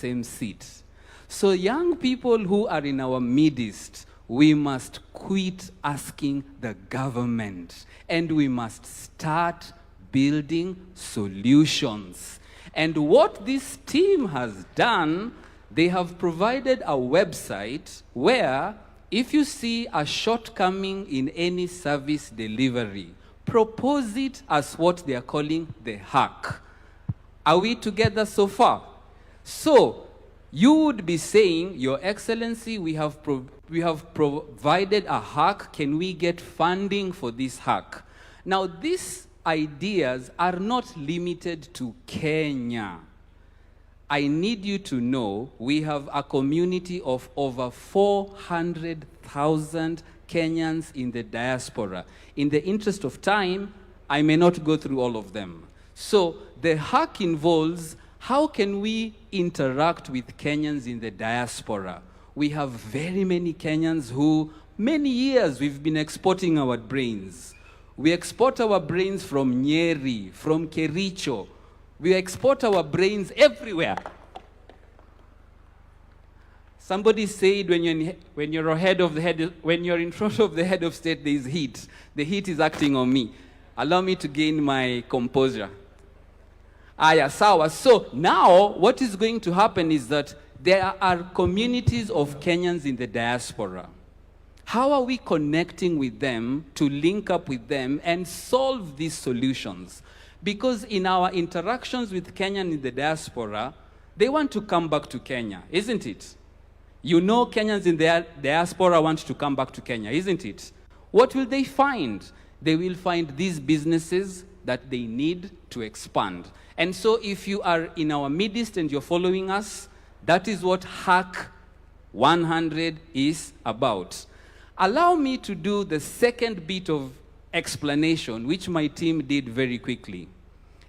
same seat. So young people who are in our midst, we must quit asking the government, and we must start building solutions. And what this team has done, they have provided a website where if you see a shortcoming in any service delivery, propose it as what they are calling the hack. Are we together so far? So you would be saying, Your Excellency, we have provided a hack. Can we get funding for this hack? Now, these ideas are not limited to Kenya. I need you to know we have a community of over 400,000 Kenyans in the diaspora. In the interest of time, I may not go through all of them. So the hack involves how can we interact with Kenyans in the diaspora. We have very many Kenyans who, many years, we've been exporting our brains. We export our brains from Nyeri, from Kericho. We export our brains everywhere. Somebody said when you're in front of the head of state, there is heat. The heat is acting on me. Allow me to gain my composure. Sawa. So now what is going to happen is that there are communities of Kenyans in the diaspora. How are we connecting with them to link up with them and solve these solutions? Because in our interactions with Kenyans in the diaspora, they want to come back to Kenya, isn't it? You know Kenyans in the diaspora want to come back to Kenya, isn't it? What will they find? They will find these businesses that they need to expand. And so if you are in our midst and you're following us, that is what Hack 100 is about. Allow me to do the second bit of explanation, which my team did very quickly.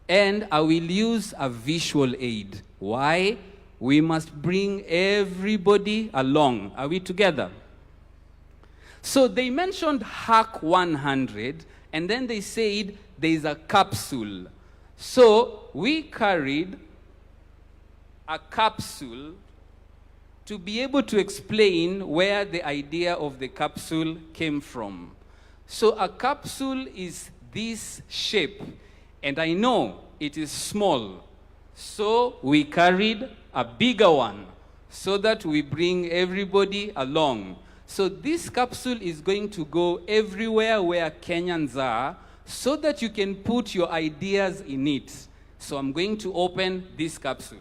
And I will use a visual aid. Why? We must bring everybody along. Are we together? So they mentioned Hack 100, and then they said there's a capsule. So we carried a capsule to be able to explain where the idea of the capsule came from. So a capsule is this shape, and I know it is small. So we carried a bigger one so that we bring everybody along. So this capsule is going to go everywhere where Kenyans are so that you can put your ideas in it. So I'm going to open this capsule.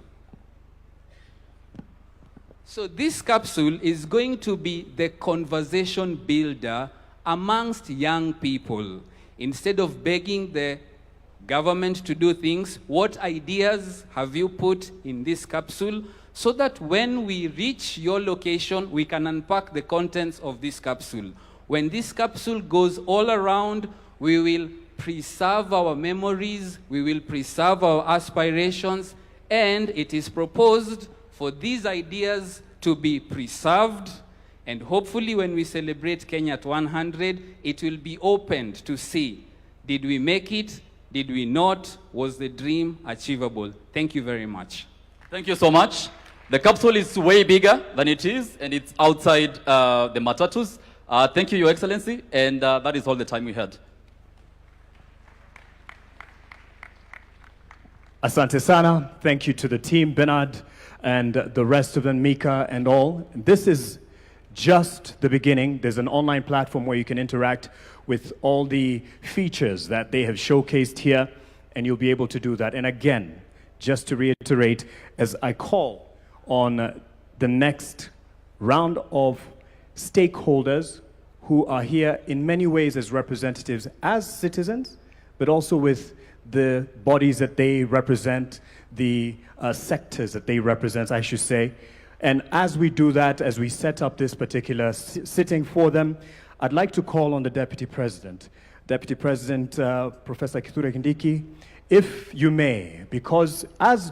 So this capsule is going to be the conversation builder amongst young people. Instead of begging the government to do things, what ideas have you put in this capsule so that when we reach your location, we can unpack the contents of this capsule. When this capsule goes all around, we will preserve our memories, we will preserve our aspirations, and it is proposed for these ideas to be preserved, and hopefully when we celebrate Kenya at 100, it will be opened to see, did we make it? Did we not? Was the dream achievable? Thank you very much. Thank you so much. The capsule is way bigger than it is, and it's outside the matatus. Thank you, Your Excellency, and that is all the time we had. Asante sana. Thank you to the team, Bernard, and the rest of them, Mika and all. This is just the beginning. There's an online platform where you can interact with all the features that they have showcased here, and you'll be able to do that. And again, just to reiterate, as I call on the next round of stakeholders who are here in many ways as representatives, as citizens, but also with the bodies that they represent, the sectors that they represent, I should say. And as we do that, as we set up this particular sitting for them, I'd like to call on the Deputy President. Deputy President, Professor Kithure Kindiki, if you may, because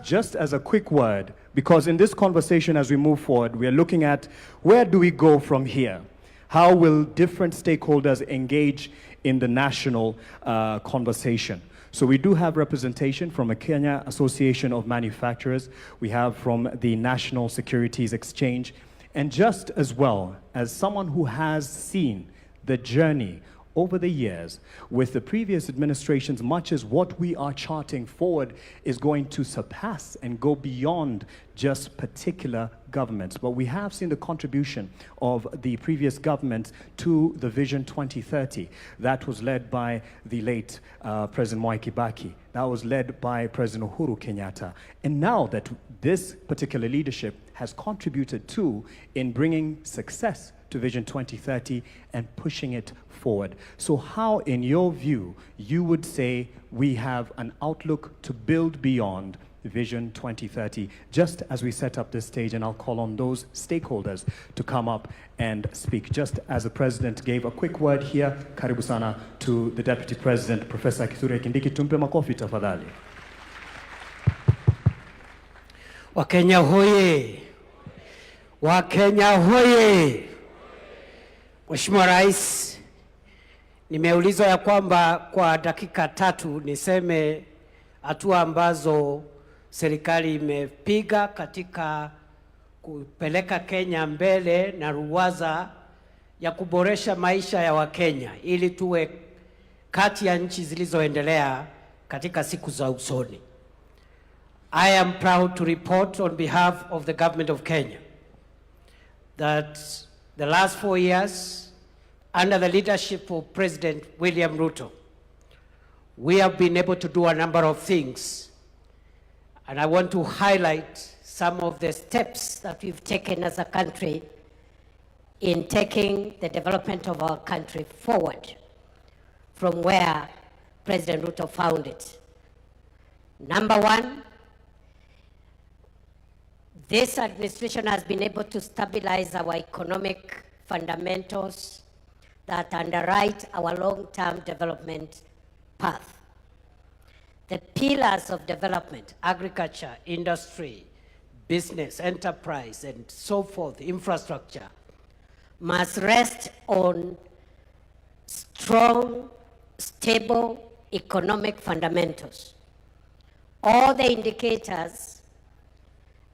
just as a quick word, because in this conversation as we move forward, we are looking at where do we go from here? How will different stakeholders engage in the national conversation? So we do have representation from the Kenya Association of Manufacturers. We have from the National Securities Exchange. And just as well as someone who has seen the journey over the years with the previous administrations, much as what we are charting forward is going to surpass and go beyond just particular governments. But we have seen the contribution of the previous government to the Vision 2030. That was led by the late President Mwai Kibaki. That was led by President Uhuru Kenyatta. And now that this particular leadership has contributed to in bringing success to Vision 2030 and pushing it forward. So how, in your view, you would say we have an outlook to build beyond Vision 2030, just as we set up this stage, and I'll call on those stakeholders to come up and speak. Just as the President gave a quick word here, karibu sana to the Deputy President, Professor Kithure Kindiki. Tumpe makofi tafadhali. Wakenya hoye! Wakenya hoye! Mheshimiwa Rais, nimeulizwa ya kwamba kwa dakika 3 niseme hatua ambazo serikali imepiga katika kupeleka Kenya mbele na ruwaza ya kuboresha maisha ya Wakenya ili tuwe kati ya nchi zilizoendelea katika siku za usoni. I am proud to report on behalf of the government of Kenya that the last 4 years, under the leadership of President William Ruto, we have been able to do a number of things. And I want to highlight some of the steps that we've taken as a country in taking the development of our country forward from where President Ruto found it. Number 1, this administration has been able to stabilize our economic fundamentals that underwrite our long-term development path. The pillars of development, agriculture, industry, business, enterprise, and so forth, infrastructure, must rest on strong, stable economic fundamentals. All the indicators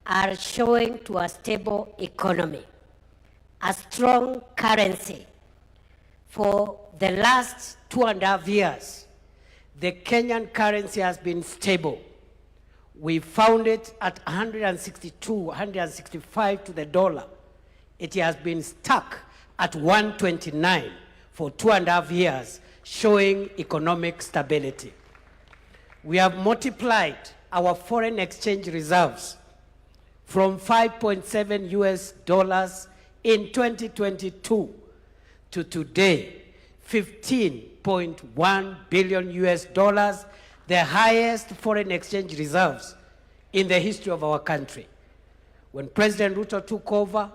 are showing to a stable economy, a strong currency. For the last 2.5 years, the Kenyan currency has been stable. We found it at 162, 165 to the dollar. It has been stuck at 129 for 2.5 years, showing economic stability. We have multiplied our foreign exchange reserves from $5.7 US in 2022 to today, $15.1 billion US, the highest foreign exchange reserves in the history of our country. When President Ruto took over,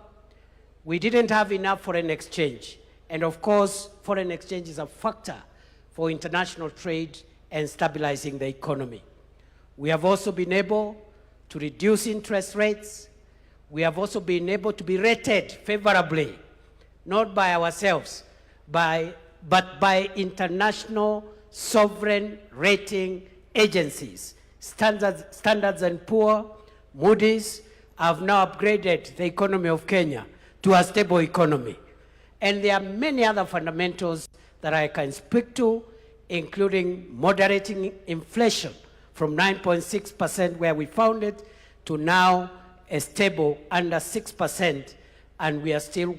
we didn't have enough foreign exchange. And of course, foreign exchange is a factor for international trade and stabilizing the economy. We have also been able to reduce interest rates. We have also been able to be rated favorably, not by ourselves, but by international sovereign rating agencies. Standards & Poor's, Moody's have now upgraded the economy of Kenya to a stable economy. And there are many other fundamentals that I can speak to, including moderating inflation from 9.6% where we found it to now a stable under 6%, and we are still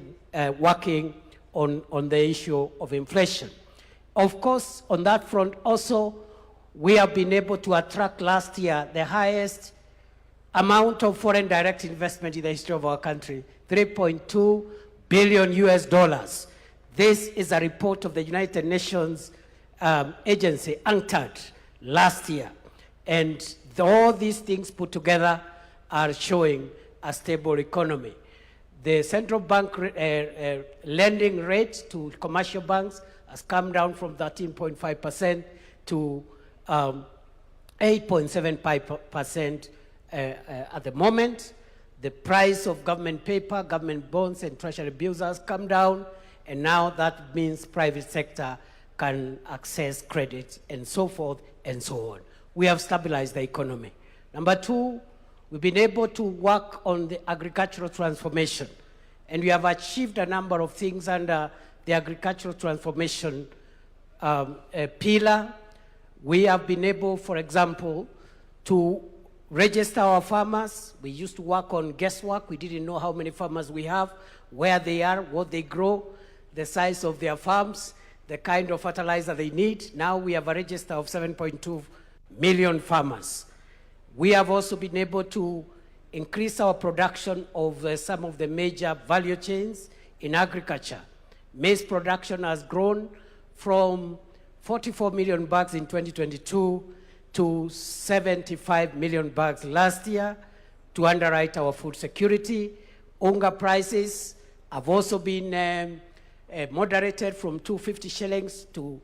working on the issue of inflation. Of course, on that front also, we have been able to attract last year the highest amount of foreign direct investment in the history of our country, $3.2 billion US. This is a report of the United Nations agency, UNCTAD, last year. And all these things put together are showing a stable economy. The central bank lending rate to commercial banks has come down from 13.5% to 8.75% at the moment. The price of government paper, government bonds, and treasury bills has come down, and now that means private sector can access credit and so forth and so on. We have stabilized the economy. Number two, we've been able to work on the agricultural transformation, and we have achieved a number of things under the agricultural transformation pillar. We have been able, for example, to register our farmers. We used to work on guesswork. We didn't know how many farmers we have, where they are, what they grow, the size of their farms, the kind of fertilizer they need. Now we have a register of 7.2 million farmers. We have also been able to increase our production of some of the major value chains in agriculture. Maize production has grown from 44 million bags in 2022 to 75 million bags last year to underwrite our food security. Unga prices have also been moderated from 250 shillings to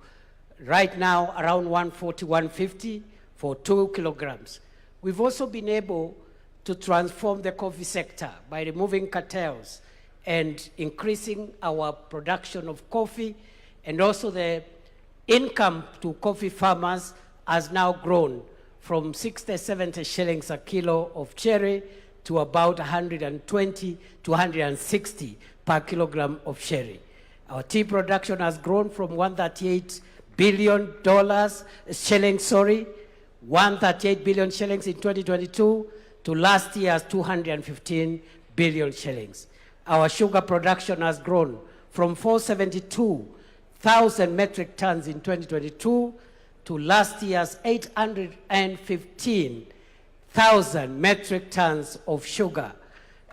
right now around 140, 150 for 2 kilograms. We've also been able to transform the coffee sector by removing cartels and increasing our production of coffee, and also the income to coffee farmers has now grown from 60, 70 shillings a kilo of cherry to about 120 to 160 per kilogram of cherry. Our tea production has grown from $138 billion shillings, 138 billion shillings in 2022 to last year's 215 billion shillings. Our sugar production has grown from 472,000 metric tons in 2022 to last year's 815,000 metric tons of sugar.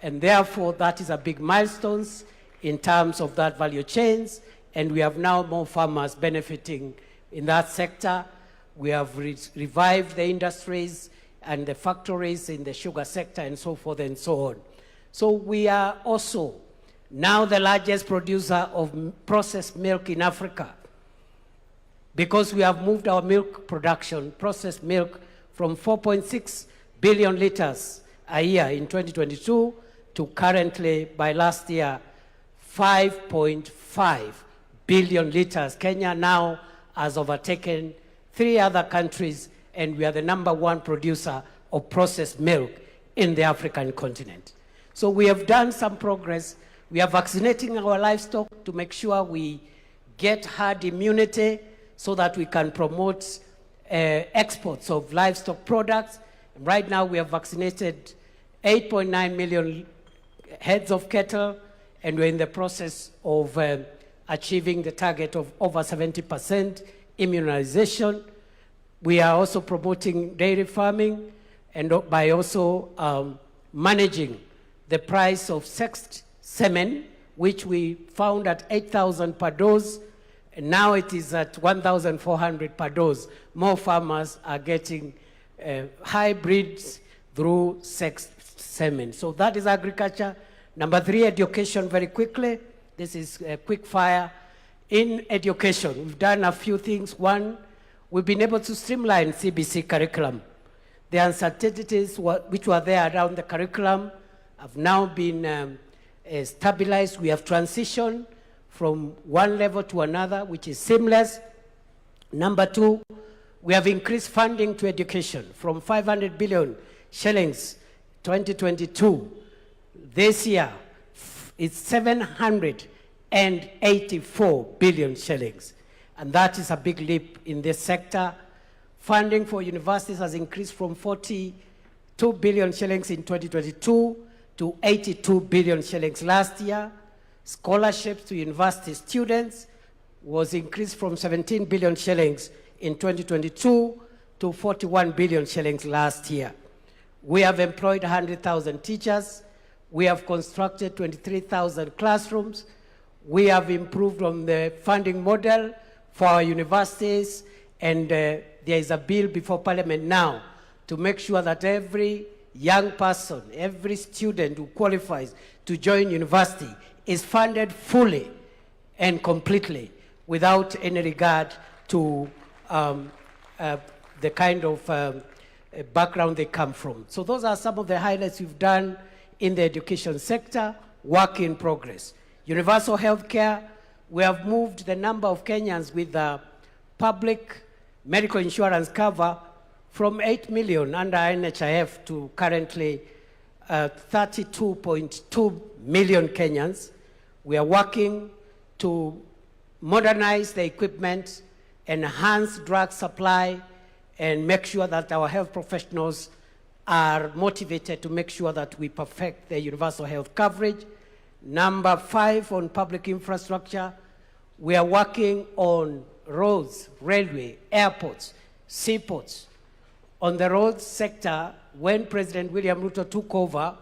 And therefore, that is a big milestone in terms of that value chains, and we have now more farmers benefiting in that sector. We have revived the industries and the factories in the sugar sector and so forth and so on. So we are also now the largest producer of processed milk in Africa, because we have moved our milk production, processed milk, from 4.6 billion liters a year in 2022 to currently, by last year, 5.5 billion liters. Kenya now has overtaken 3 other countries, and we are the #1 producer of processed milk in the African continent. So we have done some progress. We are vaccinating our livestock to make sure we get herd immunity so that we can promote exports of livestock products. Right now we have vaccinated 8.9 million heads of cattle, and we're in the process of achieving the target of over 70% immunization. We are also promoting dairy farming, and by also managing the price of sexed semen, which we found at 8,000 per dose, and now it is at 1,400 per dose. More farmers are getting hybrids through sexed semen. So that is agriculture. Number 3, education, very quickly. This is quick fire. In education, we've done a few things. One, we've been able to streamline CBC curriculum. The uncertainties which were there around the curriculum have now been stabilized. We have transitioned from one level to another, which is seamless. Number 2, we have increased funding to education from 500 billion shillings 2022. This year, it's 784 billion shillings. And that is a big leap in this sector. Funding for universities has increased from 42 billion shillings in 2022 to 82 billion shillings last year. Scholarships to university students was increased from 17 billion shillings in 2022 to 41 billion shillings last year. We have employed 100,000 teachers. We have constructed 23,000 classrooms. We have improved on the funding model for our universities, and there is a bill before Parliament now to make sure that every young person, every student who qualifies to join university is funded fully and completely without any regard to the kind of background they come from. So those are some of the highlights we've done in the education sector. Work in progress. Universal health care, we have moved the number of Kenyans with public medical insurance cover from 8 million under NHIF to currently 32.2 million Kenyans. We are working to modernize the equipment, enhance drug supply, and make sure that our health professionals are motivated to make sure that we perfect the universal health coverage. Number 5, on public infrastructure, we are working on roads, railway, airports, seaports. On the roads sector, when President William Ruto took over,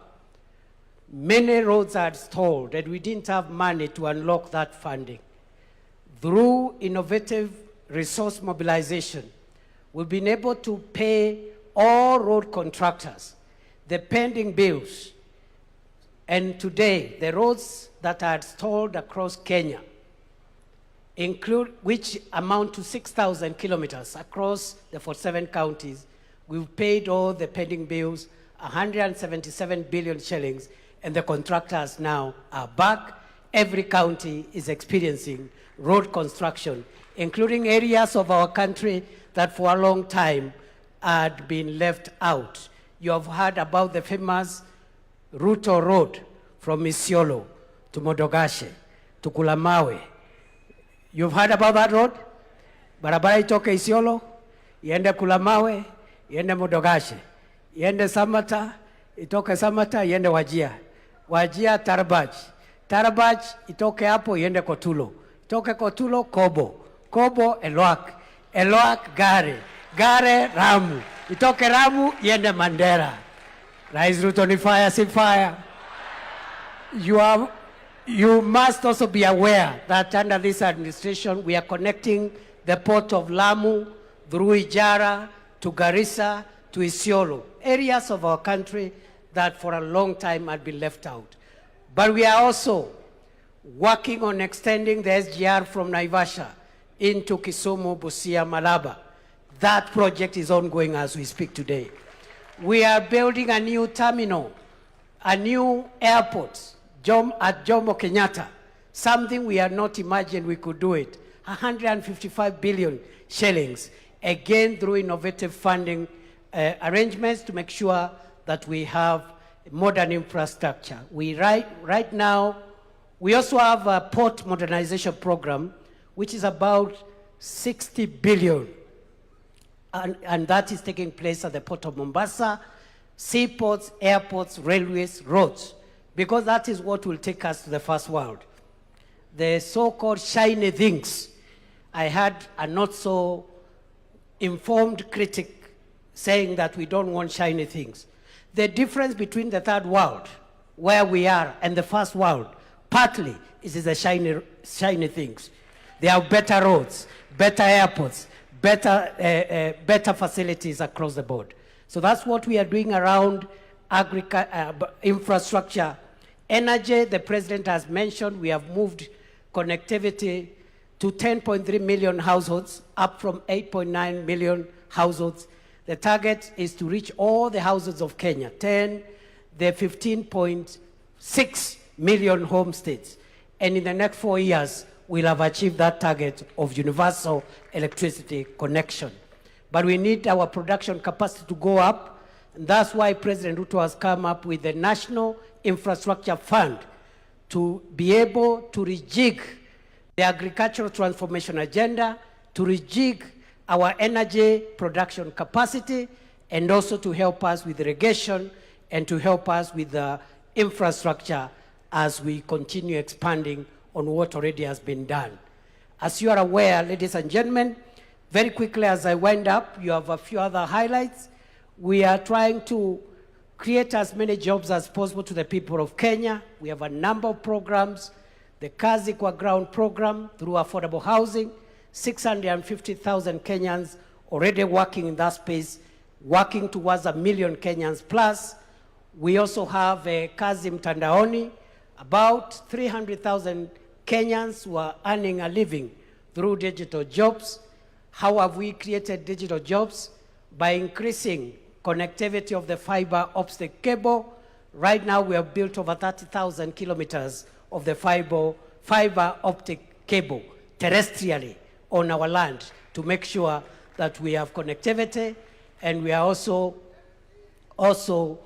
many roads are stalled, and we didn't have money to unlock that funding. Through innovative resource mobilization, we've been able to pay all road contractors the pending bills. And today, the roads that are stalled across Kenya, which amount to 6,000 kilometers across the 47 counties, we've paid all the pending bills, 177 billion shillings, and the contractors now are back. Every county is experiencing road construction, including areas of our country that for a long time had been left out. You have heard about the famous Ruto Road from Isiolo to Modogashe to Kulamawe. You've heard about that road? Barabara itoke Isiolo, iende Kulamawe, iende Modogashe, iende Samata, itoke Samata, iende Wajia. Wajia Tarbaj. Tarbaj itoke hapo, iende Kotulo. Itoke Kotulo, Kobo. Kobo, Elwak. Elwak, Gare. Gare, Ramu. Itoke Ramu, iende Mandera. Rais Ruto ni fire, si fire. You must also be aware that under this administration, we are connecting the port of Lamu through Ijara to Garissa to Isiolo, areas of our country that for a long time had been left out. But we are also working on extending the SGR from Naivasha into Kisumu, Busia, Malaba. That project is ongoing as we speak today. We are building a new terminal, a new airport at Jomo Kenyatta, something we had not imagined we could do it. 155 billion shillings, again through innovative funding arrangements to make sure that we have modern infrastructure. Right now, we also have a port modernization program, which is about 60 billion. And that is taking place at the port of Mombasa, seaports, airports, railways, roads, because that is what will take us to the first world. The so-called shiny things. I had a not so informed critic saying that we don't want shiny things. The difference between the third world, where we are, and the first world, partly is the shiny things. There are better roads, better airports, better facilities across the board. So that's what we are doing around infrastructure. Energy, the president has mentioned, we have moved connectivity to 10.3 million households, up from 8.9 million households. The target is to reach all the households of Kenya, the 15.6 million homesteads. And in the next 4 years, we'll have achieved that target of universal electricity connection. But we need our production capacity to go up. And that's why President Ruto has come up with the National Infrastructure Fund to be able to rejig the agricultural transformation agenda, to rejig our energy production capacity, and also to help us with irrigation and to help us with the infrastructure as we continue expanding on what already has been done. As you are aware, ladies and gentlemen, very quickly as I wind up, you have a few other highlights. We are trying to create as many jobs as possible to the people of Kenya. We have a number of programs. The Kazi Kwa Ground program through affordable housing, 650,000 Kenyans already working in that space, working towards 1 million Kenyans plus. We also have a Kazi Mtandaoni, about 300,000 Kenyans who are earning a living through digital jobs. How have we created digital jobs? By increasing connectivity of the fiber optic cable. Right now we have built over 30,000 kilometers of the fiber optic cable terrestrially on our land to make sure that we have connectivity, and we are also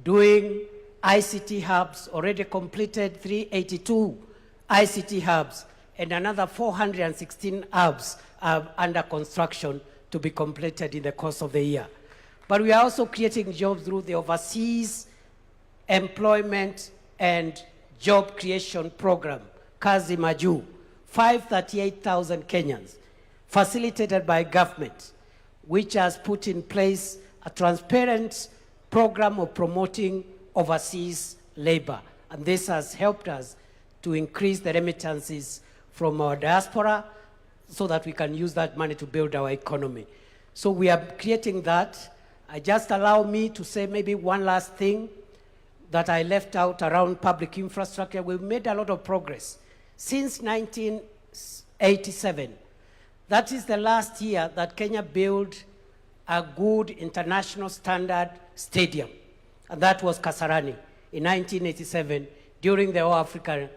doing ICT hubs, already completed 382 ICT hubs, and another 416 hubs are under construction to be completed in the course of the year. But we are also creating jobs through the Overseas Employment and Job Creation Program, Kazi Maju, 538,000 Kenyans, facilitated by government, which has put in place a transparent program of promoting overseas labor. And this has helped us to increase the remittances from our diaspora so that we can use that money to build our economy. So we are creating that. Just allow me to say maybe one last thing that I left out around public infrastructure. We've made a lot of progress. Since 1987, that is the last year that Kenya built a good international standard stadium, and that was Kasarani in 1987 during the All African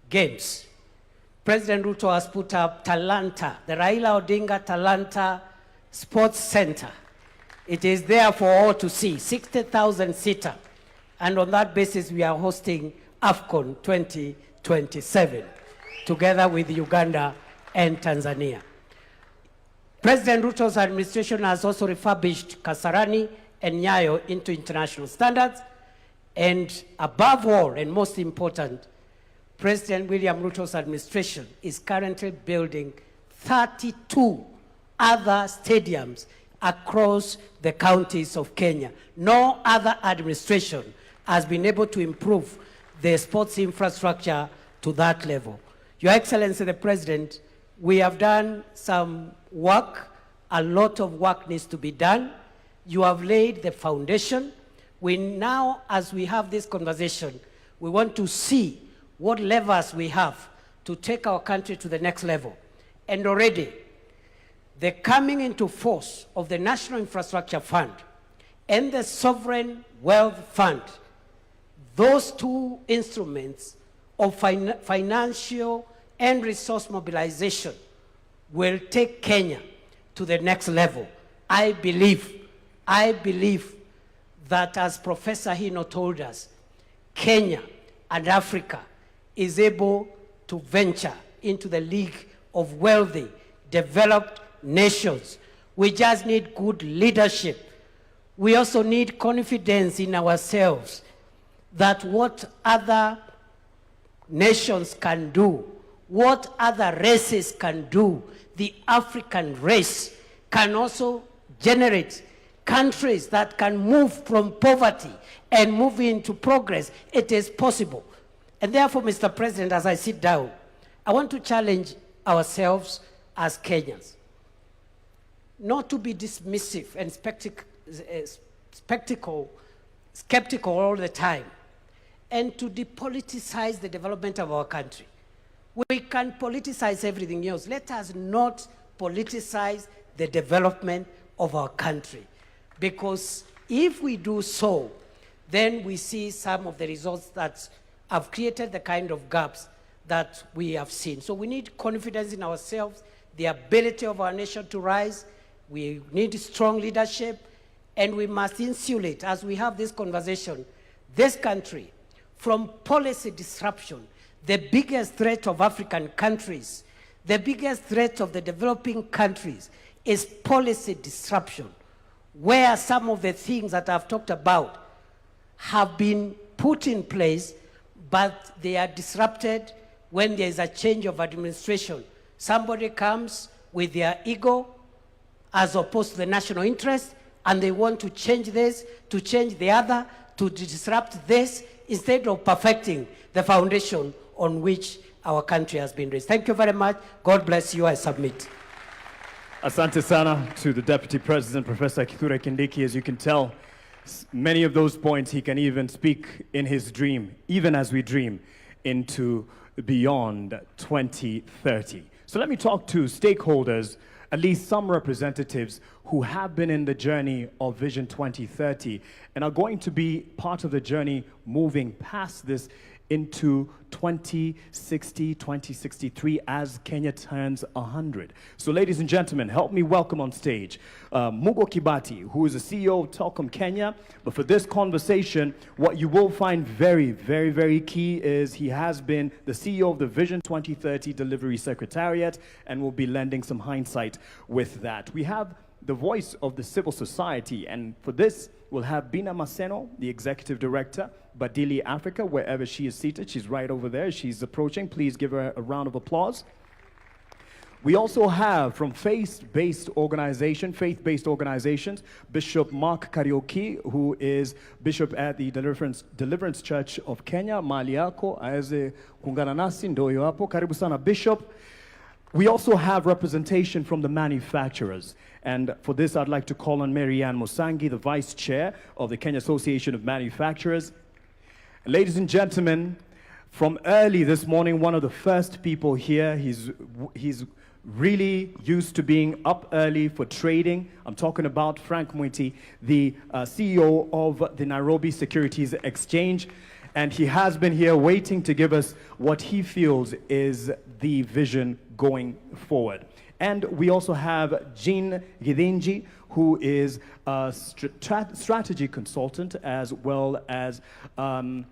Games. President Ruto has put up Talanta, the Raila Odinga Talanta Sports Center. It is there for all to see, 60,000 seater. And on that basis, we are hosting AFCON 2027, together with Uganda and Tanzania. President Ruto's administration has also refurbished Kasarani and Nyayo into international standards. And above all, and most important, President William Ruto's administration is currently building 32 other stadiums across the counties of Kenya. No other administration has been able to improve the sports infrastructure to that level. Your Excellency, the President, we have done some work. A lot of work needs to be done. You have laid the foundation. We now, as we have this conversation, we want to see what levers we have to take our country to the next level. And already, the coming into force of the National Infrastructure Fund and the Sovereign Wealth Fund, those two instruments of financial and resource mobilization will take Kenya to the next level. I believe that, as Professor Hino told us, Kenya and Africa is able to venture into the league of wealthy, developed nations. We just need good leadership. We also need confidence in ourselves that what other nations can do, what other races can do, the African race can also generate countries that can move from poverty and move into progress. It is possible. And therefore, Mr. President, as I sit down, I want to challenge ourselves as Kenyans not to be dismissive and skeptical all the time, and to depoliticize the development of our country. We can politicize everything else. Let us not politicize the development of our country, because if we do so, then we see some of the results that have created the kind of gaps that we have seen. So we need confidence in ourselves, the ability of our nation to rise. We need strong leadership, and we must insulate, as we have this conversation, this country from policy disruption. The biggest threat of African countries, the biggest threat of the developing countries is policy disruption, where some of the things that I've talked about have been put in place, but they are disrupted when there is a change of administration. Somebody comes with their ego as opposed to the national interest, and they want to change this, to change the other, to disrupt this, instead of perfecting the foundation on which our country has been raised. Thank you very much. God bless you. I submit. Asante sana to the Deputy President, Professor Kithure Kindiki. As you can tell, many of those points he can even speak in his dream, even as we dream into beyond 2030. So let me talk to stakeholders, at least some representatives who have been in the journey of Vision 2030 and are going to be part of the journey moving past this into 2060, 2063 as Kenya turns 100. So ladies and gentlemen, help me welcome on stage Mugo Kibati, who is the CEO of Telkom Kenya. But for this conversation, what you will find very, very, very key is he has been the CEO of the Vision 2030 Delivery Secretariat and will be lending some hindsight with that. We have the voice of the civil society, and for this, we'll have Bina Maseno, the Executive Director, Badili Africa, wherever she is seated. She's right over there. She's approaching. Please give her a round of applause. We also have from faith-based organizations, Bishop Mark Kariuki, who is Bishop at the Deliverance Church of Kenya, mahali yako, aweze kuungana nasi, ndio hapo. Karibu sana, Bishop. We also have representation from the manufacturers. And for this, I'd like to call on Marianne Musangi, the Vice Chair of the Kenya Association of Manufacturers. Ladies and gentlemen, from early this morning, one of the first people here, he's really used to being up early for trading. I'm talking about Frank Mwiti, the CEO of the Nairobi Securities Exchange. And he has been here waiting to give us what he feels is the vision going forward. And we also have Jean Gidinji, who is a strategy consultant as well as an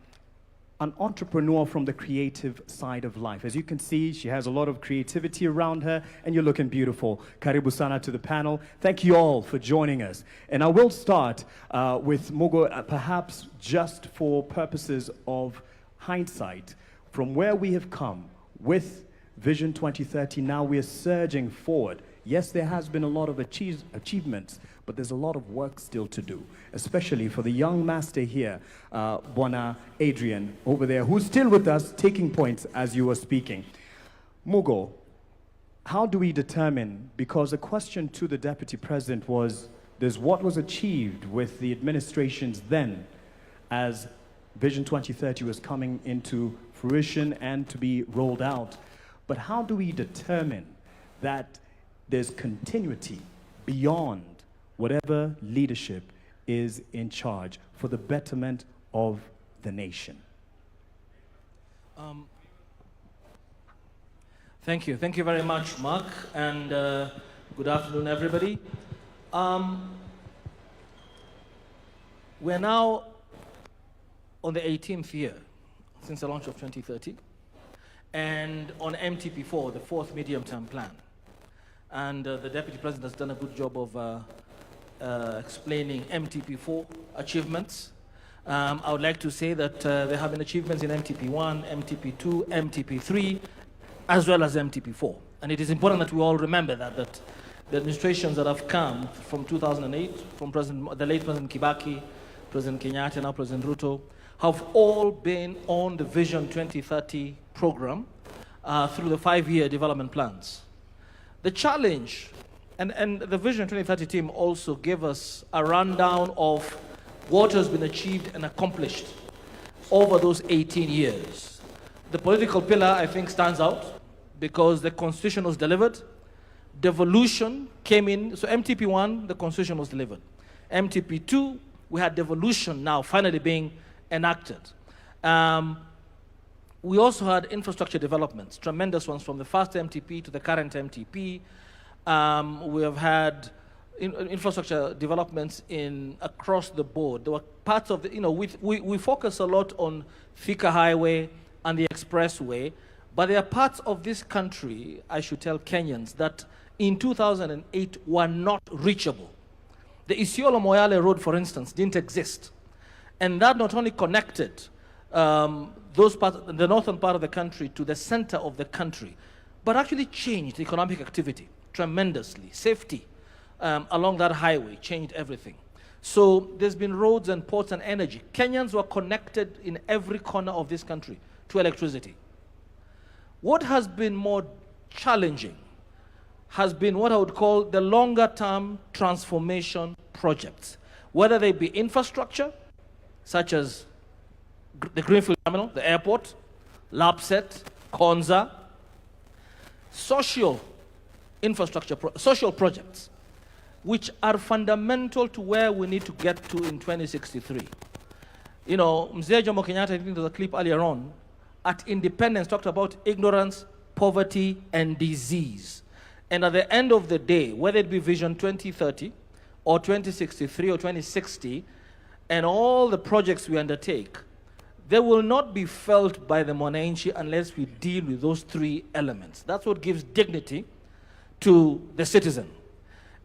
entrepreneur from the creative side of life. As you can see, she has a lot of creativity around her, and you're looking beautiful. Karibu sana to the panel. Thank you all for joining us. And I will start with Mugo, perhaps just for purposes of hindsight, from where we have come with Vision 2030, now we are surging forward. Yes, there has been a lot of achievements, but there's a lot of work still to do, especially for the young master here, Bwana Adrian, over there, who's still with us, taking points as you were speaking. Mugo, how do we determine, because the question to the Deputy President was, there's what was achieved with the administrations then, as Vision 2030 was coming into fruition and to be rolled out. But how do we determine that there's continuity beyond whatever leadership is in charge for the betterment of the nation? Thank you. Thank you very much, Mark, and good afternoon, everybody. We're now on the 18th year since the launch of 2030. And on MTP4, the fourth medium-term plan. And the Deputy President has done a good job of explaining MTP4 achievements. I would like to say that there have been achievements in MTP1, MTP2, MTP3, as well as MTP4. And it is important that we all remember that the administrations that have come from 2008, from the late President Kibaki, President Kenyatta, now President Ruto, have all been on the Vision 2030 program through the 5-year development plans. The challenge, and the Vision 2030 team also gave us a rundown of what has been achieved and accomplished over those 18 years. The political pillar, I think, stands out because the Constitution was delivered. Devolution came in. So MTP1, the Constitution was delivered. MTP2, we had devolution now finally being enacted. We also had infrastructure developments, tremendous ones from the first MTP to the current MTP. We have had infrastructure developments across the board. There were parts of the, we focus a lot on Thika Highway and the Expressway, but there are parts of this country, I should tell Kenyans, that in 2008 were not reachable. The Isiolo-Moyale Road, for instance, didn't exist. And that not only connected those parts, the northern part of the country to the center of the country, but actually changed economic activity tremendously. Safety along that highway changed everything. So there's been roads and ports and energy. Kenyans were connected in every corner of this country to electricity. What has been more challenging has been what I would call the longer-term transformation projects, whether they be infrastructure, such as the Greenfield Terminal, the airport, LAPSET, Konza, social infrastructure, social projects, which are fundamental to where we need to get to in 2063. Mzee Jomo Kenyatta, I think there was a clip earlier on, at independence talked about ignorance, poverty, and disease. And at the end of the day, whether it be Vision 2030 or 2063 or 2060, and all the projects we undertake, they will not be felt by the Mwananchi unless we deal with those three elements. That's what gives dignity to the citizen.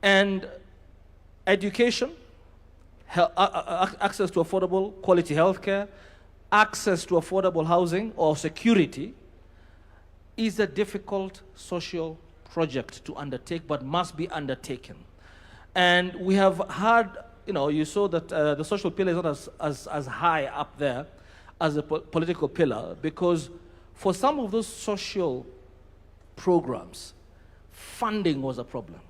And education, access to affordable quality healthcare, access to affordable housing or security is a difficult social project to undertake, but must be undertaken. And we have had, you saw that the social pillar is not as high up there as a political pillar, because for some of those social programs, funding was a problem.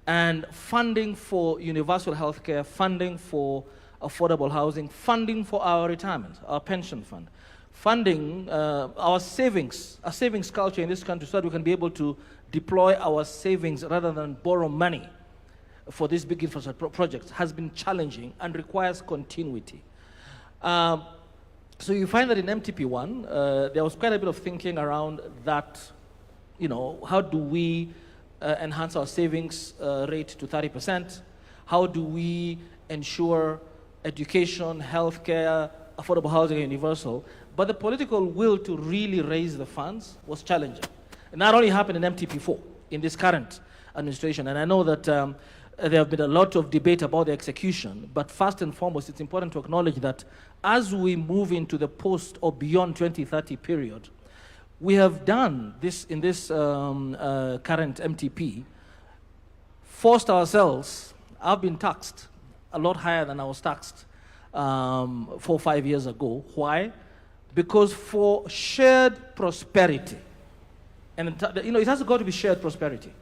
And funding for universal health care, funding for affordable housing, funding for our retirement, our pension fund, funding our savings culture in this country so that we can be able to deploy our savings rather than borrow money for these big infrastructure projects has been challenging and requires continuity. So you find that in MTP1, there was quite a bit of thinking around that, how do we enhance our savings rate to 30%? How do we ensure education, healthcare, affordable housing, and universal? But the political will to really raise the funds was challenging. And that only happened in MTP4, in this current administration. And I know that there have been a lot of debate about the execution, but first and foremost, it's important to acknowledge that as we move into the post or beyond 2030 period, we have done this in this current MTP, forced ourselves. I've been taxed a lot higher than I was taxed 4 or 5 years ago. Why? Because for shared prosperity, and it has got to be shared prosperity,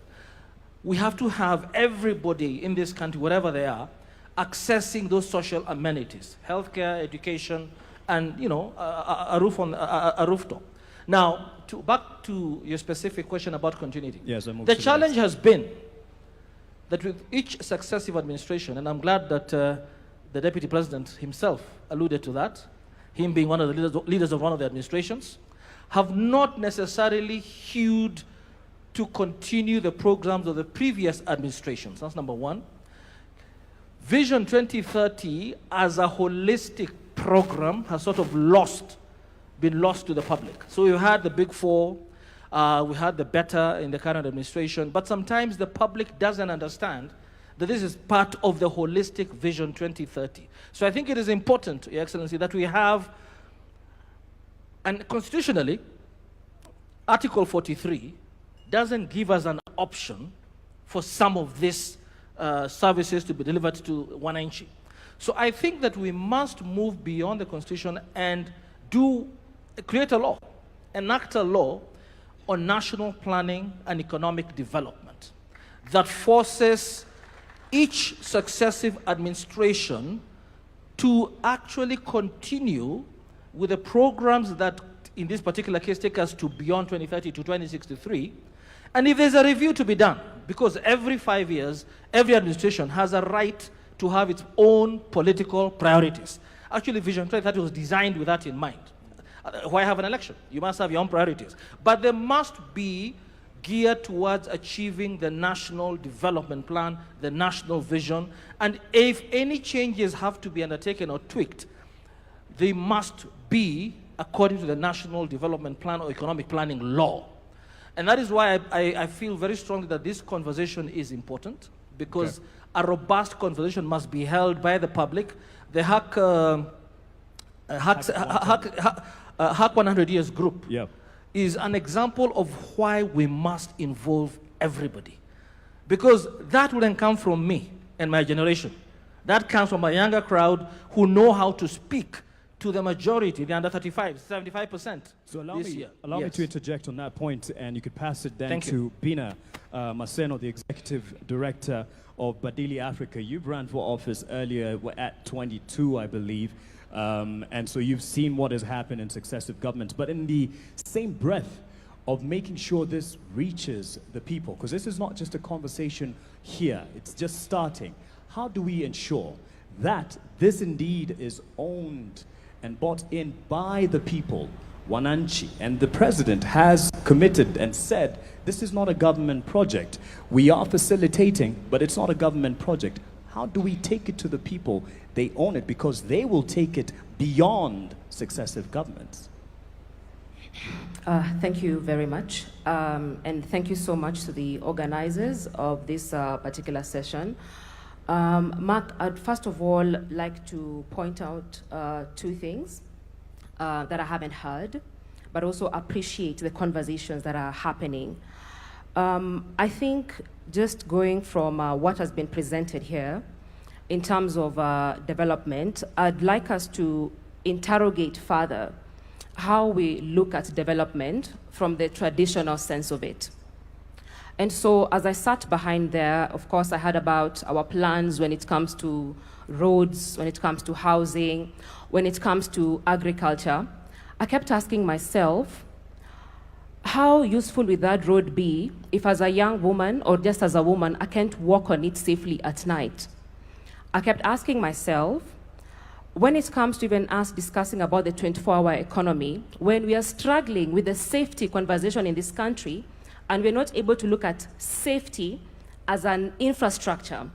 we have to have everybody in this country, wherever they are, accessing those social amenities, healthcare, education, and a rooftop. Now, back to your specific question about continuity. Yes, the challenge has been that with each successive administration, and I'm glad that the Deputy President himself alluded to that, him being one of the leaders of one of the administrations, have not necessarily hewed to continue the programs of the previous administrations. That's number one. Vision 2030 as a holistic program has sort of been lost to the public. So we had the big four, we had the better in the current administration, but sometimes the public doesn't understand that this is part of the holistic Vision 2030. So I think it is important, Your Excellency, that we have, and constitutionally, Article 43 doesn't give us an option for some of these services to be delivered to Wananchi. So I think that we must move beyond the Constitution and create a law, enact a law on national planning and economic development that forces each successive administration to actually continue with the programs that, in this particular case, take us to beyond 2030 to 2063. And if there's a review to be done, because every 5 years, every administration has a right to have its own political priorities. Actually, Vision 2030 was designed with that in mind. Why have an election? You must have your own priorities. But they must be geared towards achieving the national development plan, the national vision. And if any changes have to be undertaken or tweaked, they must be according to the national development plan or economic planning law. And that is why I feel very strongly that this conversation is important, because a robust conversation must be held by the public. The Hack 100 Years group is an example of why we must involve everybody. Because that wouldn't come from me and my generation. That comes from a younger crowd who know how to speak to the majority, the under 35, 75%. So allow me to interject on that point, and you could pass it then to Bina Maseno, the Executive Director of Badili Africa. You ran for office earlier at 22, I believe, and so you've seen what has happened in successive governments. But in the same breath of making sure this reaches the people, because this is not just a conversation here, it's just starting. How do we ensure that this indeed is owned and bought in by the people, Wananchi. And the president has committed and said, this is not a government project. We are facilitating, but it's not a government project. How do we take it to the people? They own it because they will take it beyond successive governments. Thank you very much. And thank you so much to the organizers of this particular session. Mark, I'd first of all like to point out two things that I haven't heard, but also appreciate the conversations that are happening. I think just going from what has been presented here in terms of development, I'd like us to interrogate further how we look at development from the traditional sense of it. And so as I sat behind there, of course, I heard about our plans when it comes to roads, when it comes to housing, when it comes to agriculture. I kept asking myself, how useful will that road be if as a young woman or just as a woman, I can't walk on it safely at night? I kept asking myself, when it comes to even us discussing about the 24-hour economy, when we are struggling with the safety conversation in this country, and we're not able to look at safety as an infrastructure.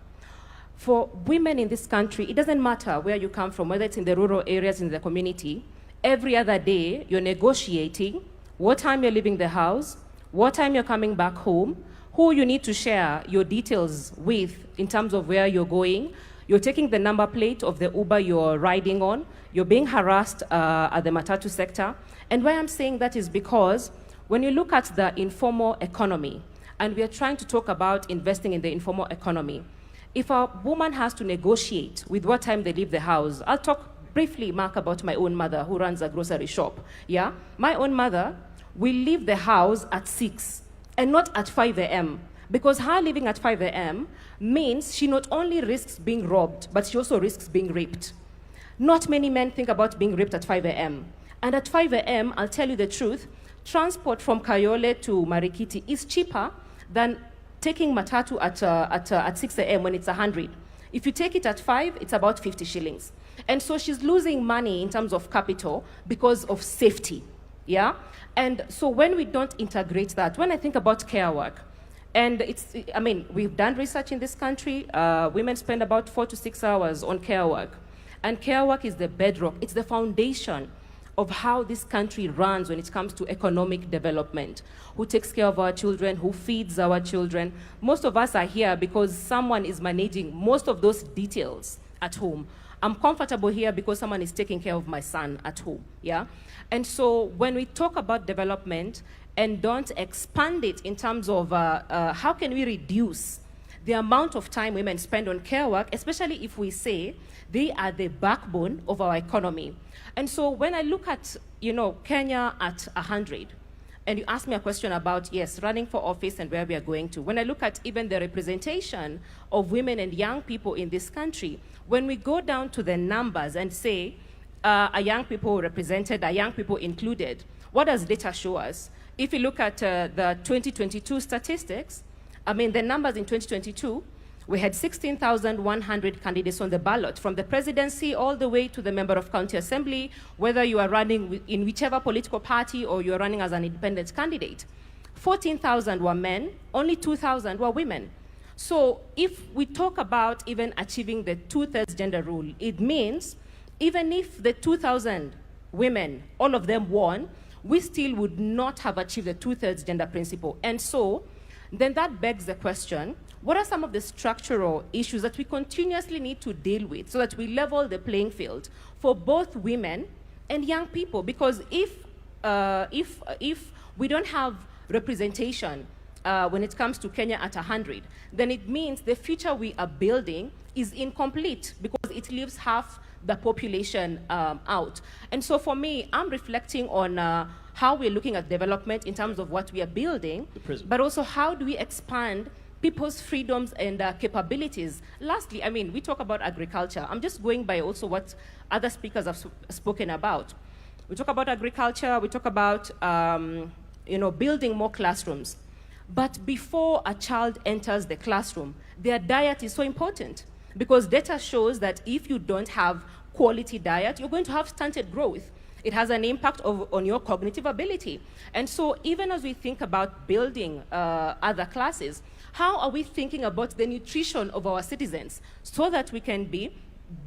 For women in this country, it doesn't matter where you come from, whether it's in the rural areas, in the community, every other day you're negotiating what time you're leaving the house, what time you're coming back home, who you need to share your details with in terms of where you're going. You're taking the number plate of the Uber you're riding on. You're being harassed at the matatu sector. And why I'm saying that is because when you look at the informal economy, and we are trying to talk about investing in the informal economy, if a woman has to negotiate with what time they leave the house, I'll talk briefly, Mark, about my own mother who runs a grocery shop. Yeah, my own mother will leave the house at 6 and not at 5 a.m. because her leaving at 5 a.m. means she not only risks being robbed, but she also risks being raped. Not many men think about being raped at 5 a.m. And at 5 a.m., I'll tell you the truth, transport from Kayole to Marikiti is cheaper than taking matatu at 6 a.m. when it's 100. If you take it at 5, it's about 50 shillings. And so she's losing money in terms of capital because of safety, yeah? And so when we don't integrate that, when I think about care work, and we've done research in this country, women spend about 4 to 6 hours on care work. And care work is the bedrock, it's the foundation of how this country runs when it comes to economic development. Who takes care of our children, who feeds our children. Most of us are here because someone is managing most of those details at home. I'm comfortable here because someone is taking care of my son at home, yeah? And so when we talk about development and don't expand it in terms of how can we reduce the amount of time women spend on care work, especially if we say they are the backbone of our economy. And so when I look at, Kenya at 100, and you ask me a question about, yes, running for office and where we are going to. When I look at even the representation of women and young people in this country, when we go down to the numbers and say, are young people represented, are young people included, what does data show us? If you look at the 2022 statistics, the numbers in 2022, we had 16,100 candidates on the ballot, from the presidency all the way to the member of county assembly, whether you are running in whichever political party or you are running as an independent candidate. 14,000 were men, only 2,000 were women. So if we talk about even achieving the 2/3 gender rule, it means even if the 2,000 women, all of them won, we still would not have achieved the 2/3 gender principle. And so then that begs the question, what are some of the structural issues that we continuously need to deal with so that we level the playing field for both women and young people? Because if we don't have representation when it comes to Kenya at 100, then it means the future we are building is incomplete because it leaves half the population out. And so for me, I'm reflecting on how we're looking at development in terms of what we are building, but also how do we expand people's freedoms and capabilities. Lastly, we talk about agriculture. I'm just going by also what other speakers have spoken about. We talk about agriculture, we talk about building more classrooms. But before a child enters the classroom, their diet is so important because data shows that if you don't have quality diet, you're going to have stunted growth. It has an impact on your cognitive ability. And so even as we think about building other classes, how are we thinking about the nutrition of our citizens so that we can be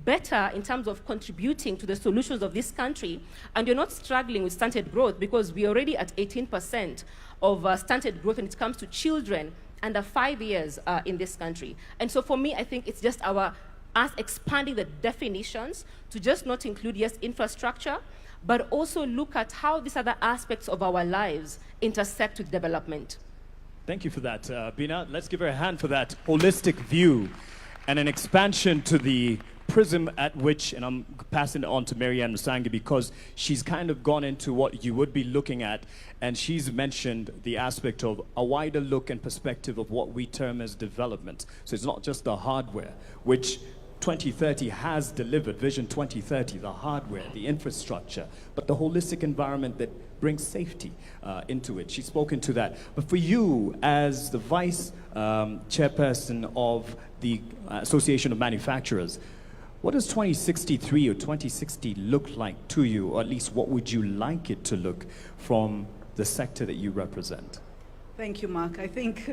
better in terms of contributing to the solutions of this country, and you're not struggling with stunted growth, because we're already at 18% of stunted growth when it comes to children under 5 years in this country. And so for me, I think it's just us expanding the definitions to just not include, yes, infrastructure, but also look at how these other aspects of our lives intersect with development. Thank you for that, Bina. Let's give her a hand for that holistic view and an expansion to the prism at which, and I'm passing it on to Marianne Musangi because she's kind of gone into what you would be looking at, and she's mentioned the aspect of a wider look and perspective of what we term as development. So it's not just the hardware, which 2030 has delivered, Vision 2030, the hardware, the infrastructure, but the holistic environment that brings safety into it. She's spoken to that. But for you, as the vice chairperson of the Association of Manufacturers, what does 2063 or 2060 look like to you, or at least what would you like it to look from the sector that you represent? Thank you, Mark. I think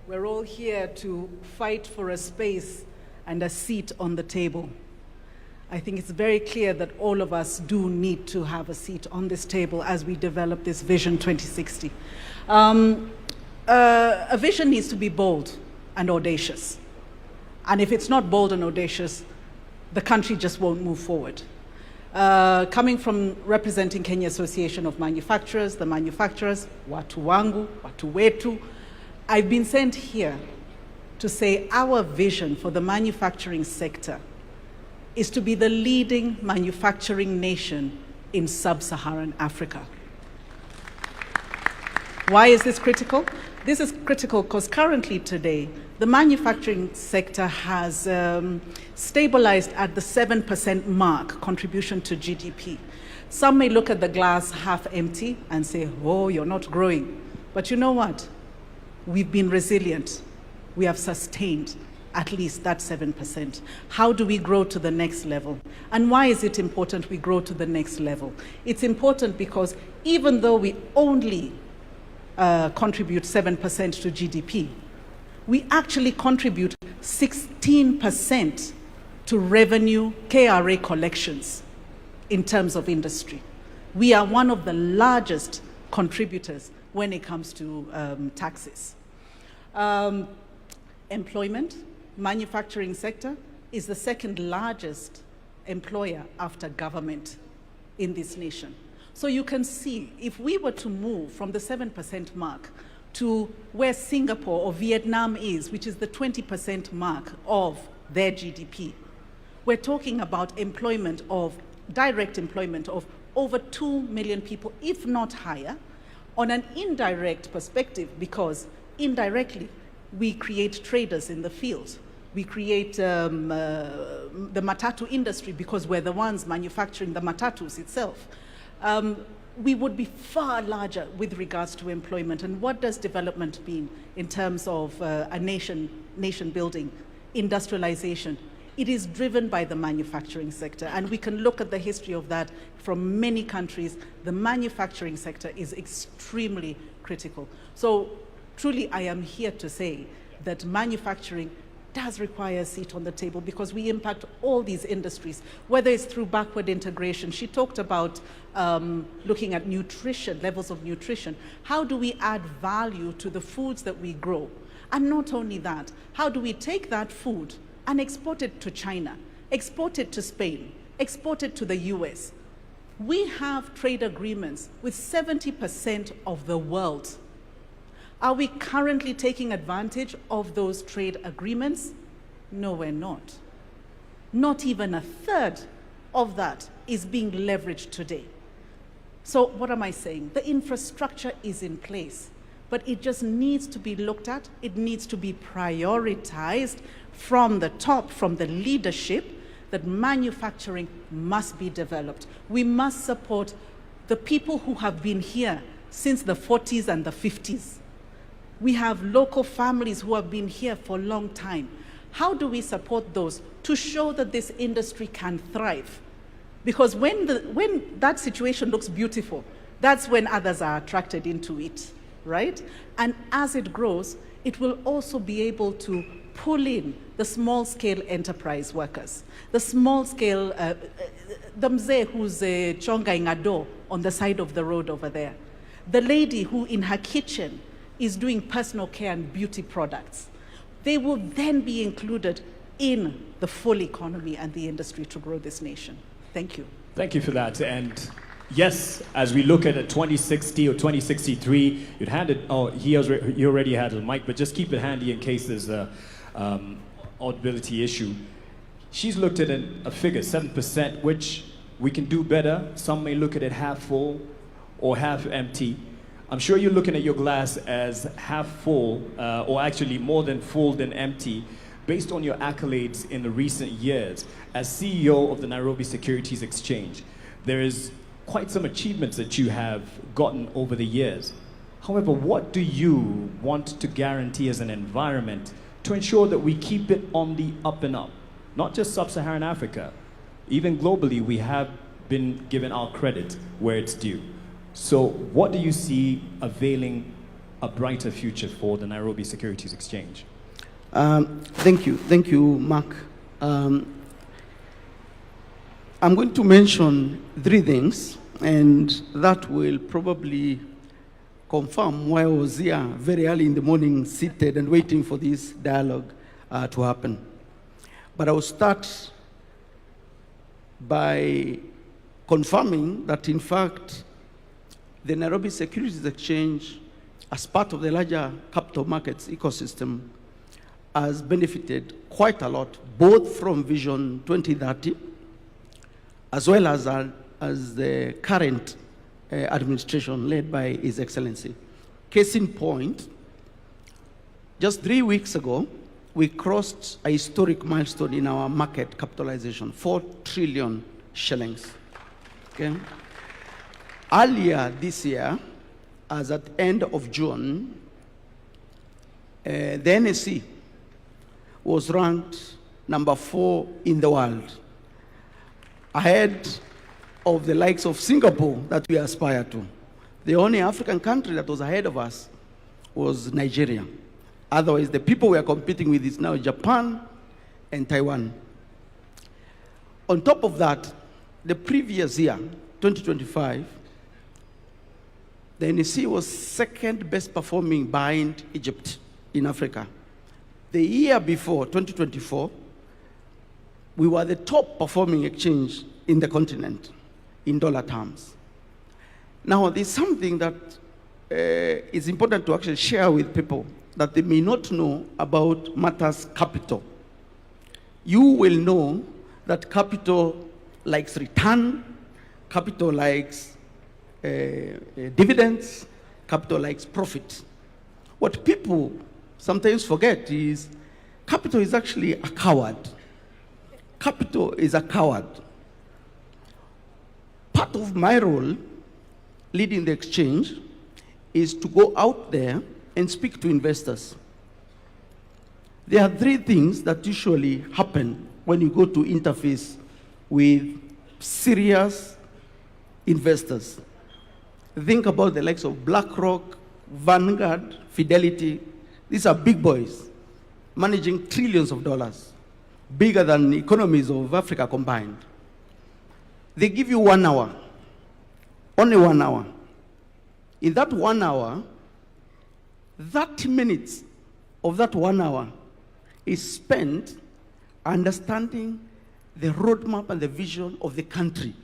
we're all here to fight for a space and a seat on the table. I think it's very clear that all of us do need to have a seat on this table as we develop this Vision 2060. A vision needs to be bold and audacious. And if it's not bold and audacious, the country just won't move forward. Coming from representing Kenya Association of Manufacturers, the manufacturers, watu wangu, watu wetu, I've been sent here to say our vision for the manufacturing sector is to be the leading manufacturing nation in sub-Saharan Africa. Why is this critical? This is critical because currently today, the manufacturing sector has stabilized at the 7% mark contribution to GDP. Some may look at the glass half empty and say, oh, you're not growing. But you know what? We've been resilient. We have sustained at least that 7%. How do we grow to the next level? And why is it important we grow to the next level? It's important because even though we only contribute 7% to GDP, we actually contribute 16% to revenue KRA collections in terms of industry. We are one of the largest contributors when it comes to taxes. Employment, manufacturing sector is the second largest employer after government in this nation. So you can see, if we were to move from the 7% mark to where Singapore or Vietnam is, which is the 20% mark of their GDP, we're talking about employment of, direct employment of over 2 million people, if not higher, on an indirect perspective, because indirectly, we create traders in the field. We create the matatu industry because we're the ones manufacturing the matatus itself. We would be far larger with regards to employment. And what does development mean in terms of a nation building, industrialization? It is driven by the manufacturing sector. And we can look at the history of that from many countries. The manufacturing sector is extremely critical. So truly, I am here to say that manufacturing does require a seat on the table because we impact all these industries, whether it's through backward integration. She talked about looking at nutrition, levels of nutrition. How do we add value to the foods that we grow? And not only that, how do we take that food and export it to China, export it to Spain, export it to the US? We have trade agreements with 70% of the world. Are we currently taking advantage of those trade agreements? No, we're not. Not even a third of that is being leveraged today. So what am I saying? The infrastructure is in place, but it just needs to be looked at. It needs to be prioritized from the top, from the leadership, that manufacturing must be developed. We must support the people who have been here since the 40s and the 50s. We have local families who have been here for a long time. How do we support those to show that this industry can thrive? Because when that situation looks beautiful, that's when others are attracted into it, right? And as it grows, it will also be able to pull in the small-scale enterprise workers, the small-scale, the mzee who's chongaing a door on the side of the road over there, the lady who in her kitchen is doing personal care and beauty products. They will then be included in the full economy and the industry to grow this nation. Thank you. Thank you for that. And yes, as we look at a 2060 or 2063, you'd hand it, oh, he already had the mic, but just keep it handy in case there's a audibility issue. She's looked at a figure, 7%, which we can do better. Some may look at it half full or half empty. I'm sure you're looking at your glass as half full, or actually more than full than empty, based on your accolades in the recent years. As CEO of the Nairobi Securities Exchange, there is quite some achievements that you have gotten over the years. However, what do you want to guarantee as an environment to ensure that we keep it on the up and up? Not just sub-Saharan Africa, even globally, we have been given our credit where it's due. So what do you see availing a brighter future for the Nairobi Securities Exchange? Thank you, Mark. I'm going to mention 3 things, and that will probably confirm why I was here very early in the morning, seated and waiting for this dialogue to happen. But I will start by confirming that, in fact, the Nairobi Securities Exchange, as part of the larger capital markets ecosystem, has benefited quite a lot, both from Vision 2030, as well as the current administration led by His Excellency. Case in point, just 3 weeks ago, we crossed a historic milestone in our market capitalization, 4 trillion shillings. Okay? Earlier this year, as at end of June, the NSE was ranked number 4 in the world, ahead of the likes of Singapore that we aspire to. The only African country that was ahead of us was Nigeria. Otherwise, the people we are competing with is now Japan and Taiwan. On top of that, the previous year, 2025, the NSE was second best performing behind Egypt in Africa. The year before, 2024, we were the top performing exchange in the continent in dollar terms. Now, there's something that is important to actually share with people that they may not know about matters capital. You will know that capital likes return, capital likes dividends, capital likes profit. What people sometimes forget is capital is actually a coward. Capital is a coward. Part of my role leading the exchange is to go out there and speak to investors. There are 3 things that usually happen when you go to interface with serious investors. Think about the likes of BlackRock, Vanguard, Fidelity. These are big boys managing trillions of dollars, bigger than the economies of Africa combined. They give you 1 hour, only 1 hour. In that 1 hour, 30 minutes of that 1 hour is spent understanding the roadmap and the vision of the country.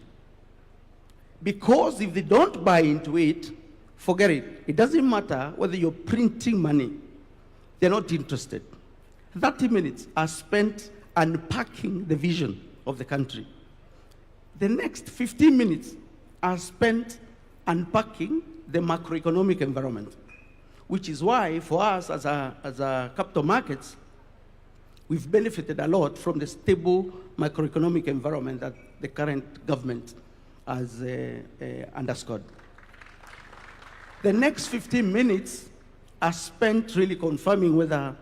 Because if they don't buy into it, forget it. It doesn't matter whether you're printing money. They're not interested. 30 minutes are spent unpacking the vision of the country. The next 15 minutes are spent unpacking the macroeconomic environment, which is why for us as a capital markets, we've benefited a lot from the stable macroeconomic environment that the current government has underscored. The next 15 minutes are spent really confirming whether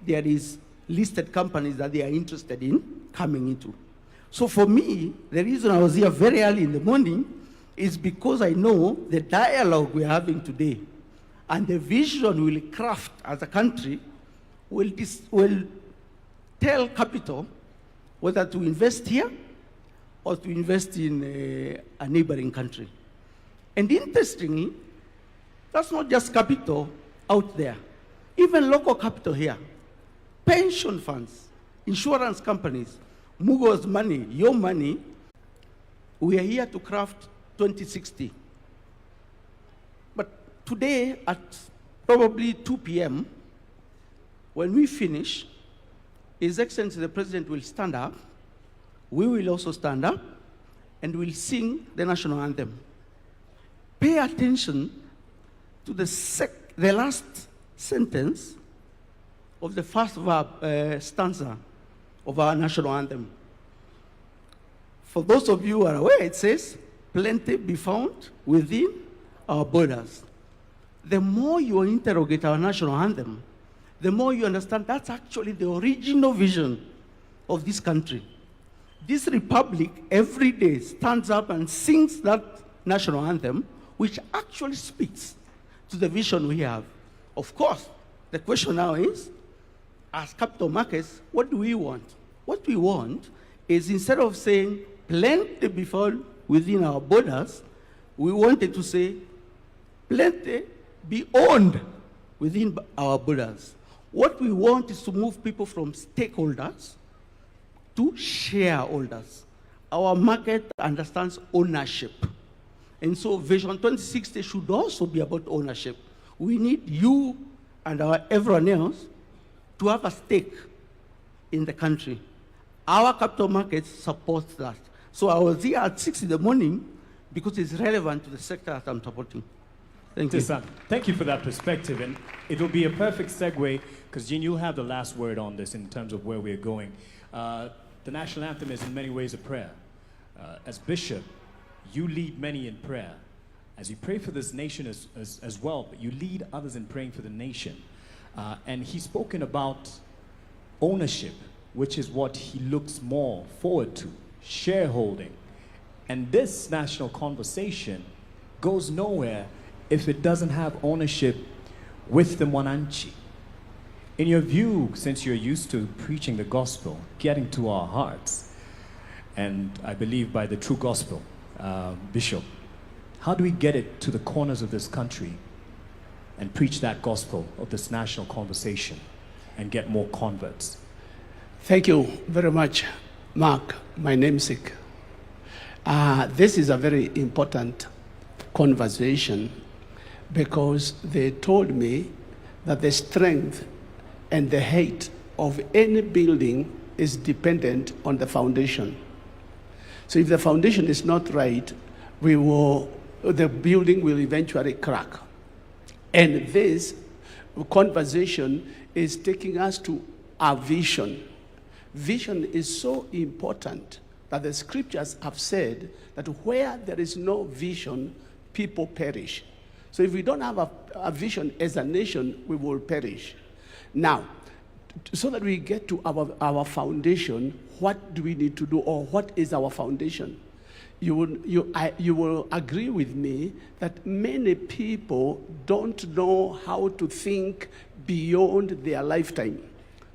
there is listed companies that they are interested in coming into. So for me, the reason I was here very early in the morning is because I know the dialogue we're having today and the vision we'll craft as a country will tell capital whether to invest here or to invest in a neighboring country. And interestingly, that's not just capital out there. Even local capital here, pension funds, insurance companies, Mugo's money, your money, we are here to craft 2060. But today at probably 2 p.m., when we finish, His Excellency the President will stand up, we will also stand up, and we'll sing the national anthem. Pay attention to the last sentence of the first stanza of our national anthem. For those of you who are aware, it says, "Plenty be found within our borders." The more you interrogate our national anthem, the more you understand that's actually the original vision of this country. This republic every day stands up and sings that national anthem, which actually speaks to the vision we have. Of course, the question now is, as capital markets, what do we want? What we want is, instead of saying plenty be found within our borders, we wanted to say plenty be owned within our borders. What we want is to move people from stakeholders to shareholders. Our market understands ownership. And so Vision 2060 should also be about ownership. We need you and everyone else to have a stake in the country. Our capital markets support that. So I was here at 6 in the morning because it's relevant to the sector that I'm supporting. Thank you. Thank you for that perspective. And it will be a perfect segue, because Jean, you'll have the last word on this in terms of where we're going. The national anthem is in many ways a prayer. As bishop, you lead many in prayer. As you pray for this nation as well, but you lead others in praying for the nation. And he's spoken about ownership, which is what he looks more forward to, shareholding. And this national conversation goes nowhere if it doesn't have ownership with the Mwananchi. In your view, since you're used to preaching the gospel, getting to our hearts, and I believe by the true gospel, Bishop, how do we get it to the corners of this country and preach that gospel of this national conversation and get more converts? Thank you very much, Mark, my namesake. This is a very important conversation, because they told me that the strength and the height of any building is dependent on the foundation. So if the foundation is not right, the building will eventually crack. And this conversation is taking us to our vision. Vision is so important that the scriptures have said that where there is no vision, people perish. So if we don't have a vision as a nation, we will perish. Now, so that we get to our foundation, what do we need to do, or what is our foundation? You will agree with me that many people don't know how to think beyond their lifetime.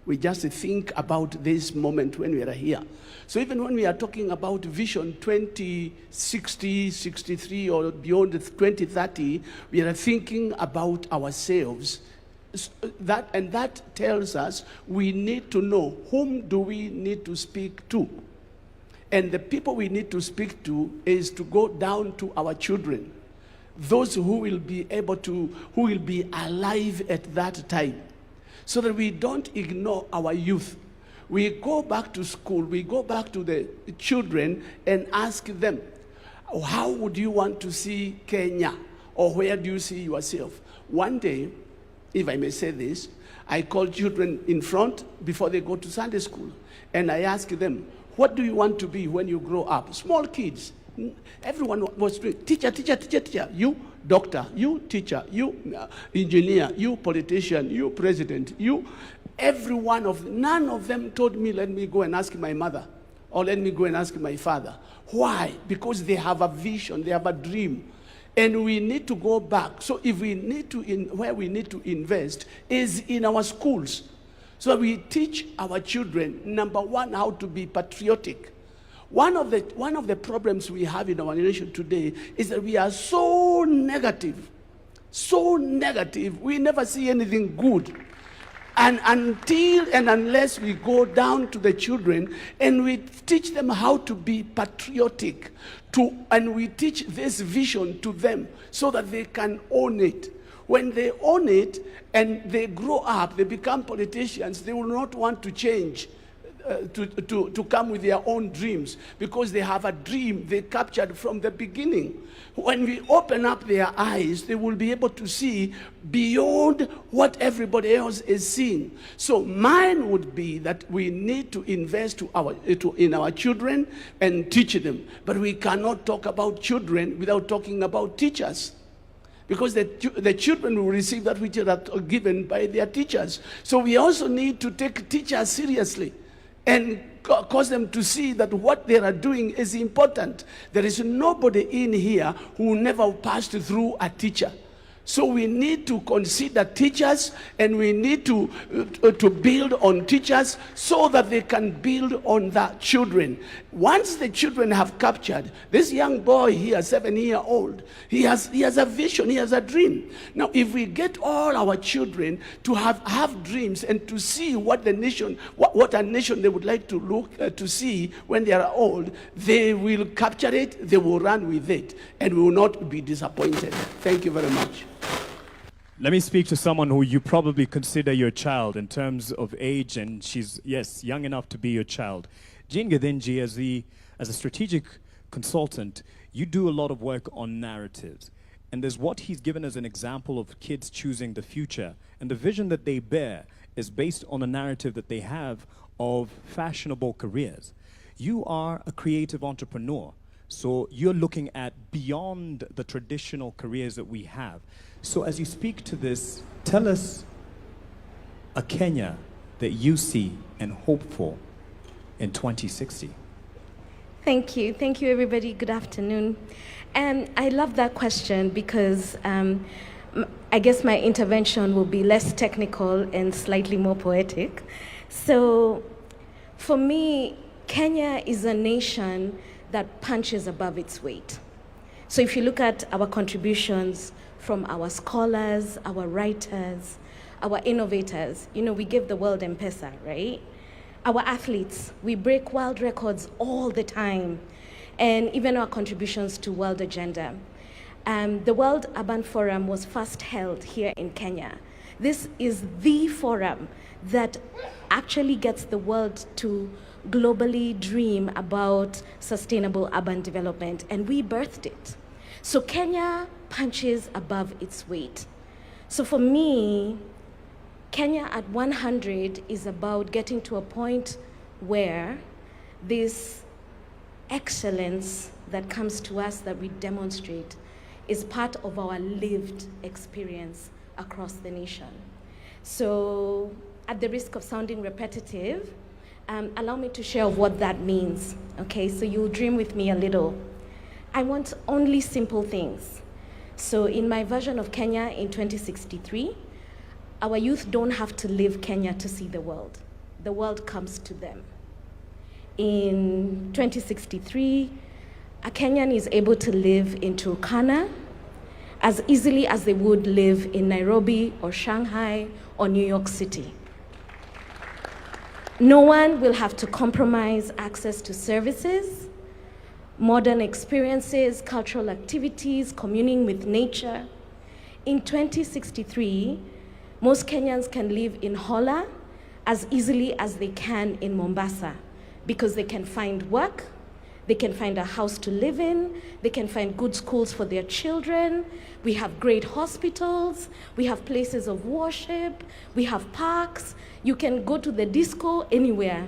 We just think about this moment when we are here. So even when we are talking about Vision 2060, 63, or beyond 2030, we are thinking about ourselves. That tells us we need to know whom do we need to speak to. And the people we need to speak to is to go down to our children, those who will be who will be alive at that time, so that we don't ignore our youth. We go back to school, we go back to the children and ask them, how would you want to see Kenya? Or where do you see yourself? One day, if I may say this, I call children in front before they go to Sunday school, and I ask them, what do you want to be when you grow up? Small kids. Everyone was doing teacher, teacher, teacher, teacher. You doctor, you teacher, you engineer, you politician, you president, you. none of them told me, let me go and ask my mother, or let me go and ask my father. Why? Because they have a vision, they have a dream. And we need to go back. So if we need to, where we need to invest is in our schools. So we teach our children, number one, how to be patriotic. One of the problems we have in our nation today is that we are so negative. So negative. We never see anything good. And until and unless we go down to the children and we teach them how to be patriotic, and we teach this vision to them so that they can own it. When they own it and they grow up, they become politicians, they will not want to change. To come with their own dreams, because they have a dream they captured from the beginning. When we open up their eyes, they will be able to see beyond what everybody else is seeing. So mine would be that we need to invest in our children and teach them. But we cannot talk about children without talking about teachers. Because the children will receive that which are given by their teachers. So we also need to take teachers seriously and cause them to see that what they are doing is important. There is nobody in here who never passed through a teacher. So we need to consider teachers, and we need to build on teachers so that they can build on the children. Once the children have captured, this young boy here, 7-year-old, he has a vision, he has a dream. Now, if we get all our children to have dreams and to see what the nation, what a nation they would like to look to see when they are old, they will capture it, they will run with it, and we will not be disappointed. Thank you very much. Let me speak to someone who you probably consider your child in terms of age, and she's, yes, young enough to be your child. Jean Gadinji, as a strategic consultant, you do a lot of work on narratives. And there's what he's given as an example of kids choosing the future. And the vision that they bear is based on a narrative that they have of fashionable careers. You are a creative entrepreneur. So you're looking at beyond the traditional careers that we have. So as you speak to this, tell us a Kenya that you see and hope for in 2060. Thank you. Thank you, everybody. Good afternoon. And I love that question because I guess my intervention will be less technical and slightly more poetic. So for me, Kenya is a nation that punches above its weight. So if you look at our contributions from our scholars, our writers, our innovators, you know, we give the world M-Pesa, right? Our athletes, we break world records all the time, and even our contributions to World Agenda. The World Urban Forum was first held here in Kenya. This is the forum that actually gets the world to globally dream about sustainable urban development, and we birthed it. So Kenya punches above its weight. So for me, Kenya at 100 is about getting to a point where this excellence that comes to us, that we demonstrate, is part of our lived experience across the nation. So at the risk of sounding repetitive, allow me to share what that means, okay? So you'll dream with me a little. I want only simple things. So in my version of Kenya in 2063, our youth don't have to live Kenya to see the world. The world comes to them. In 2063, a Kenyan is able to live in Turkana as easily as they would live in Nairobi or Shanghai or New York City. No one will have to compromise access to services, modern experiences, cultural activities, communing with nature. In 2063, most Kenyans can live in Hola as easily as they can in Mombasa, because they can find work, they can find a house to live in, they can find good schools for their children, we have great hospitals, we have places of worship, we have parks, you can go to the disco anywhere,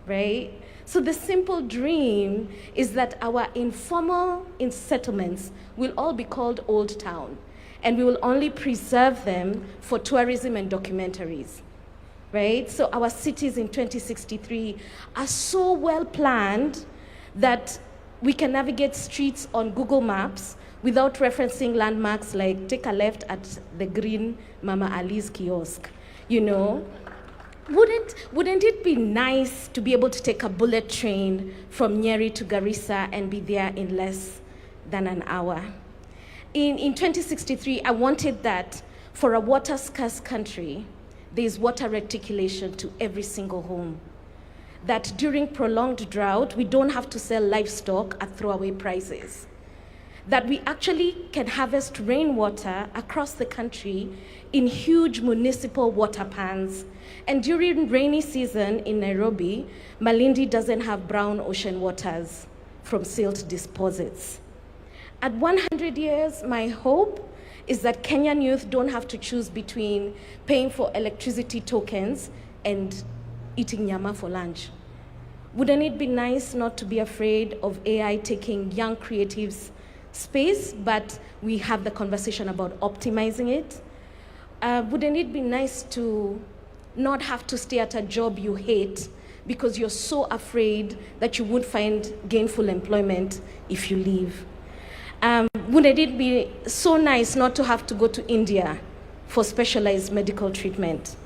right? So the simple dream is that our informal settlements will all be called Old Town, and we will only preserve them for tourism and documentaries. right? So our cities in 2063 are so well planned that we can navigate streets on Google Maps without referencing landmarks like take a left at the green Mama Ali's kiosk, you know? Wouldn't it be nice to be able to take a bullet train from Nyeri to Garissa and be there in less than an hour? In 2063, I wanted that for a water-scarce country, there is water reticulation to every single home. That during prolonged drought, we don't have to sell livestock at throwaway prices. That we actually can harvest rainwater across the country in huge municipal water pans. And during rainy season in Nairobi, Malindi doesn't have brown ocean waters from silt deposits. At 100 years, my hope is that Kenyan youth don't have to choose between paying for electricity tokens and eating nyama for lunch. Wouldn't it be nice not to be afraid of AI taking young creatives' space, but we have the conversation about optimizing it? Wouldn't it be nice to not have to stay at a job you hate because you're so afraid that you won't find gainful employment if you leave? Wouldn't it be so nice not to have to go to India for specialized medical treatment?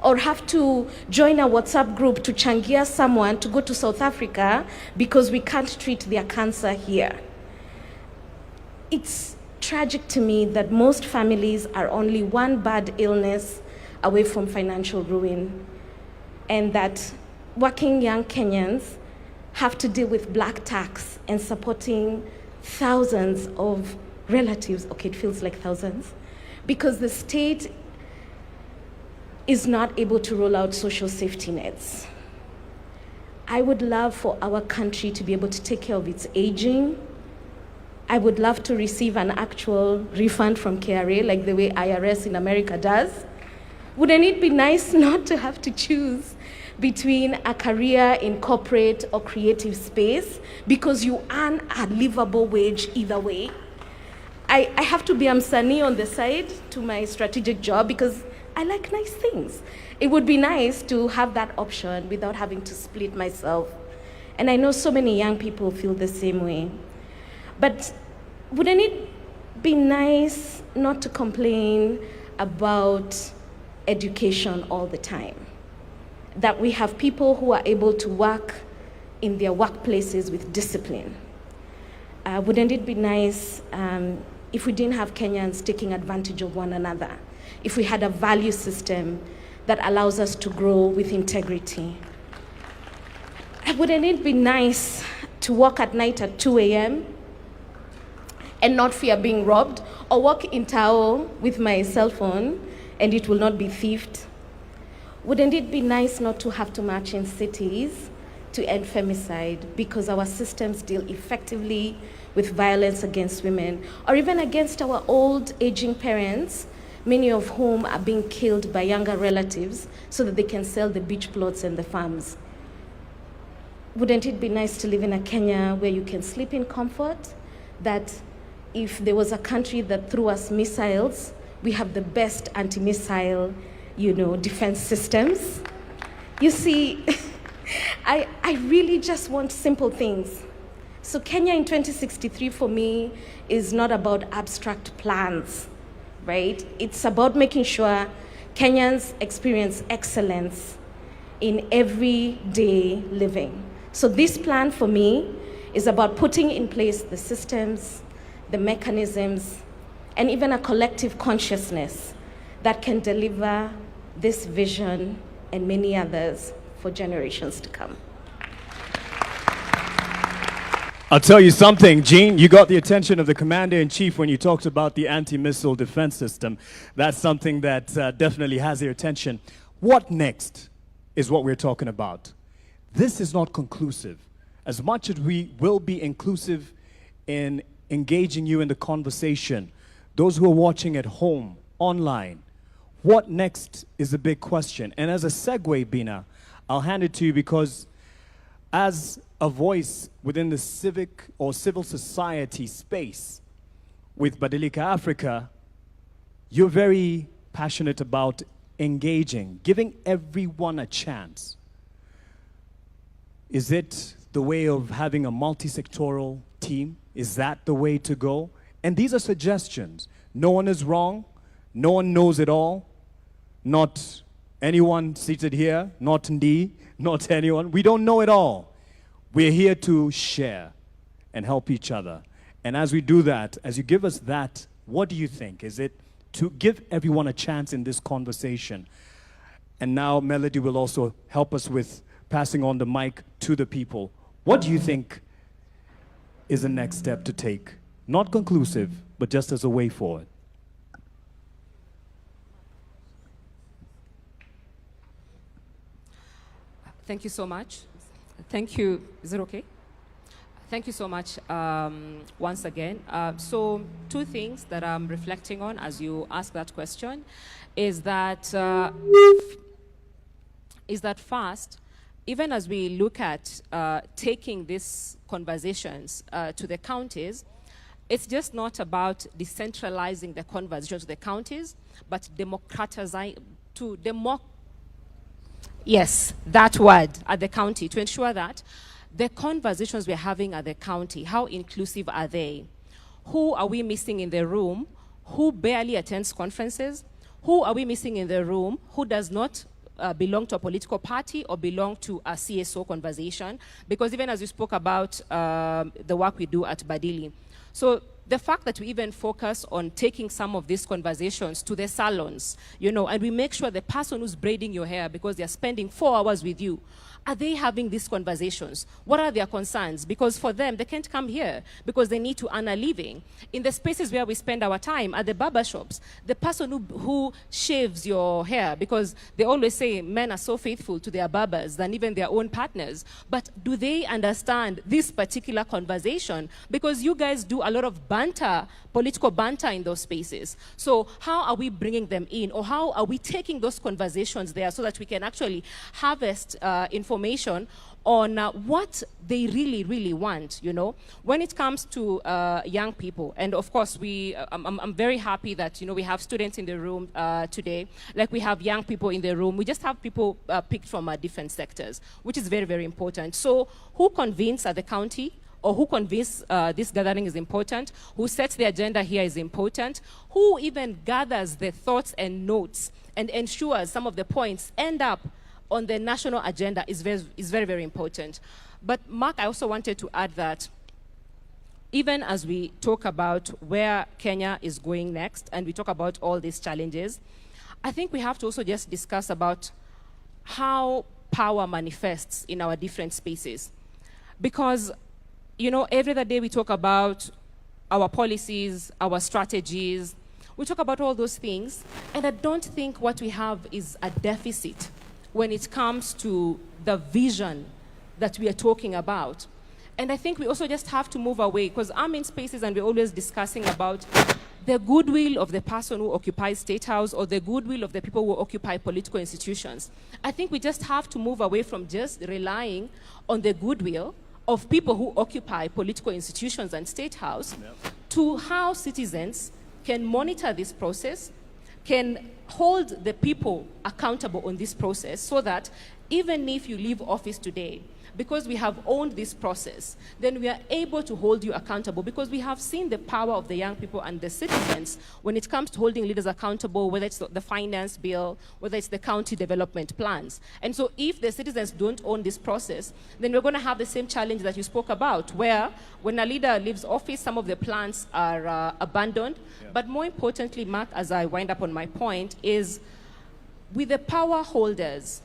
Or have to join a WhatsApp group to changia someone to go to South Africa because we can't treat their cancer here? It's tragic to me that most families are only one bad illness away from financial ruin, and that working young Kenyans have to deal with black tax and supporting thousands of relatives, okay, it feels like thousands, because the state is not able to roll out social safety nets. I would love for our country to be able to take care of its aging. I would love to receive an actual refund from KRA, like the way IRS in America does. Wouldn't it be nice not to have to choose between a career in corporate or creative space because you earn a livable wage either way? I have to be msanii on the side to my strategic job because I like nice things. It would be nice to have that option without having to split myself. And I know so many young people feel the same way. But wouldn't it be nice not to complain about education all the time? That we have people who are able to work in their workplaces with discipline. Wouldn't it be nice if we didn't have Kenyans taking advantage of one another? If we had a value system that allows us to grow with integrity? Wouldn't it be nice to walk at night at 2 a.m. and not fear being robbed, or walk in Tao with my cell phone and it will not be thieved? Wouldn't it be nice not to have to march in cities to end femicide because our systems deal effectively with violence against women, or even against our old aging parents, many of whom are being killed by younger relatives so that they can sell the beach plots and the farms? Wouldn't it be nice to live in a Kenya where you can sleep in comfort? That if there was a country that threw us missiles, we have the best anti-missile, defense systems? You see, I really just want simple things. So Kenya in 2063 for me is not about abstract plans, right? It's about making sure Kenyans experience excellence in everyday living. So this plan for me is about putting in place the systems, the mechanisms, and even a collective consciousness that can deliver this vision and many others for generations to come. I'll tell you something, Jean, you got the attention of the Commander-in-Chief when you talked about the anti-missile defense system. That's something that definitely has their attention. What next is what we're talking about. This is not conclusive. As much as we will be inclusive in engaging you in the conversation, those who are watching at home, online, what next is a big question. And as a segue, Bina, I'll hand it to you because as a voice within the civic or civil society space with Badilika Africa, you're very passionate about engaging, giving everyone a chance? Is it the way of having a multi-sectoral team? Is that the way to go? And these are suggestions. No one is wrong. No one knows it all. Not anyone seated here, not Ndi, not anyone. We don't know it all. We're here to share and help each other. And as we do that, as you give us that, what do you think? Is it to give everyone a chance in this conversation? And now Melody will also help us with passing on the mic to the people. What do you think is the next step to take? Not conclusive, but just as a way forward. Thank you so much. Thank you. Is it okay? Thank you so much once again. So 2 things that I'm reflecting on as you ask that question is that first, even as we look at taking these conversations to the counties, it's just not about decentralizing the conversations to the counties, but democratizing yes, that word at the county, to ensure that the conversations we're having at the county, how inclusive are they? Who are we missing in the room? Who barely attends conferences? Who are we missing in the room who does not belong to a political party or belong to a CSO conversation? Because even as you spoke about the work we do at Badili. So the fact that we even focus on taking some of these conversations to the salons, you know, and we make sure the person who's braiding your hair, because they're spending 4 hours with you, are they having these conversations? What are their concerns? Because for them, they can't come here because they need to earn a living. In the spaces where we spend our time, at the barber shops, the person who shaves your hair, because they always say men are so faithful to their barbers than even their own partners. But do they understand this particular conversation? Because you guys do a lot of banter, political banter in those spaces. So how are we bringing them in? Or how are we taking those conversations there so that we can actually harvest information on what they really, really want, you know? When it comes to young people, and of course, I'm very happy that, you know, we have students in the room today, like we have young people in the room. We just have people picked from different sectors, which is very, very important. So who convenes at the county? Or who convince this gathering is important, who sets the agenda here is important, who even gathers the thoughts and notes and ensures some of the points end up on the national agenda is very, very important. But Mark, I also wanted to add that even as we talk about where Kenya is going next, and we talk about all these challenges, I think we have to also just discuss about how power manifests in our different spaces. Because you know, every other day we talk about our policies, our strategies. We talk about all those things. And I don't think what we have is a deficit when it comes to the vision that we are talking about. And I think we also just have to move away, because I'm in spaces and we're always discussing about the goodwill of the person who occupies State House or the goodwill of the people who occupy political institutions. I think we just have to move away from just relying on the goodwill of people who occupy political institutions and State House, to how citizens can monitor this process, can hold the people accountable on this process, so that even if you leave office today, because we have owned this process, then we are able to hold you accountable, because we have seen the power of the young people and the citizens when it comes to holding leaders accountable, whether it's the finance bill, whether it's the county development plans. And so if the citizens don't own this process, then we're going to have the same challenge that you spoke about, where when a leader leaves office, some of the plans are abandoned. Yeah. But more importantly, Mark, as I wind up on my point, is with the power holders,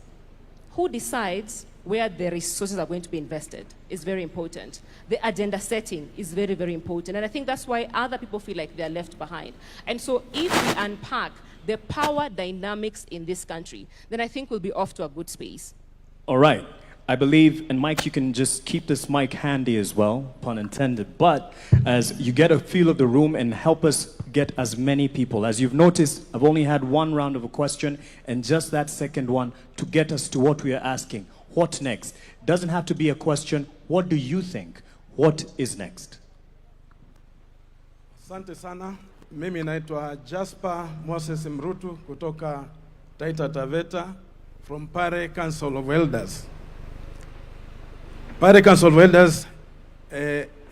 who decides where the resources are going to be invested is very important. The agenda setting is very, very important. And I think that's why other people feel like they're left behind. And so if we unpack the power dynamics in this country, then I think we'll be off to a good space. All right. I believe, and Mike, you can just keep this mic handy as well, pun intended. But as you get a feel of the room and help us get as many people. As you've noticed, I've only had one round of a question and just that second one to get us to what we are asking. What next? Doesn't have to be a question. What do you think? What is next? Asante sana. Mimi naitwa Jasper Moses Mrutu kutoka Taita Taveta, from Pare Council of Elders. Pare Council of Elders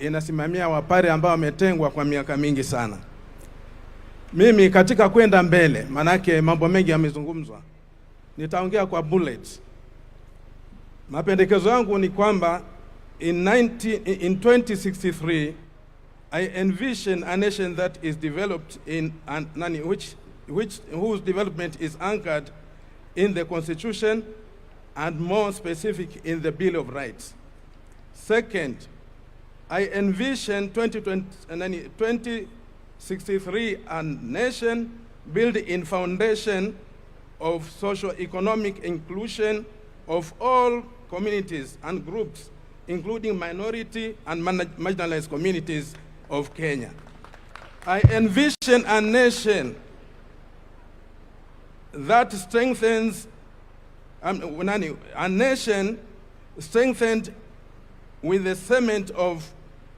inasimamia wapare ambao wametengwa kwa miaka mingi sana. Mimi katika kwenda mbele, manake mambo mengi yamezungumzwa, nitaongea kwa bullet. Mapendekezo yangu ni kwamba in 2063 I envision a nation that is developed in whose development is anchored in the Constitution and more specific in the Bill of Rights. Second, I envision 2063 a nation built in foundation of socio-economic inclusion of all communities and groups, including minority and marginalized communities of Kenya. I envision a nation that strengthens, a nation strengthened with the cement of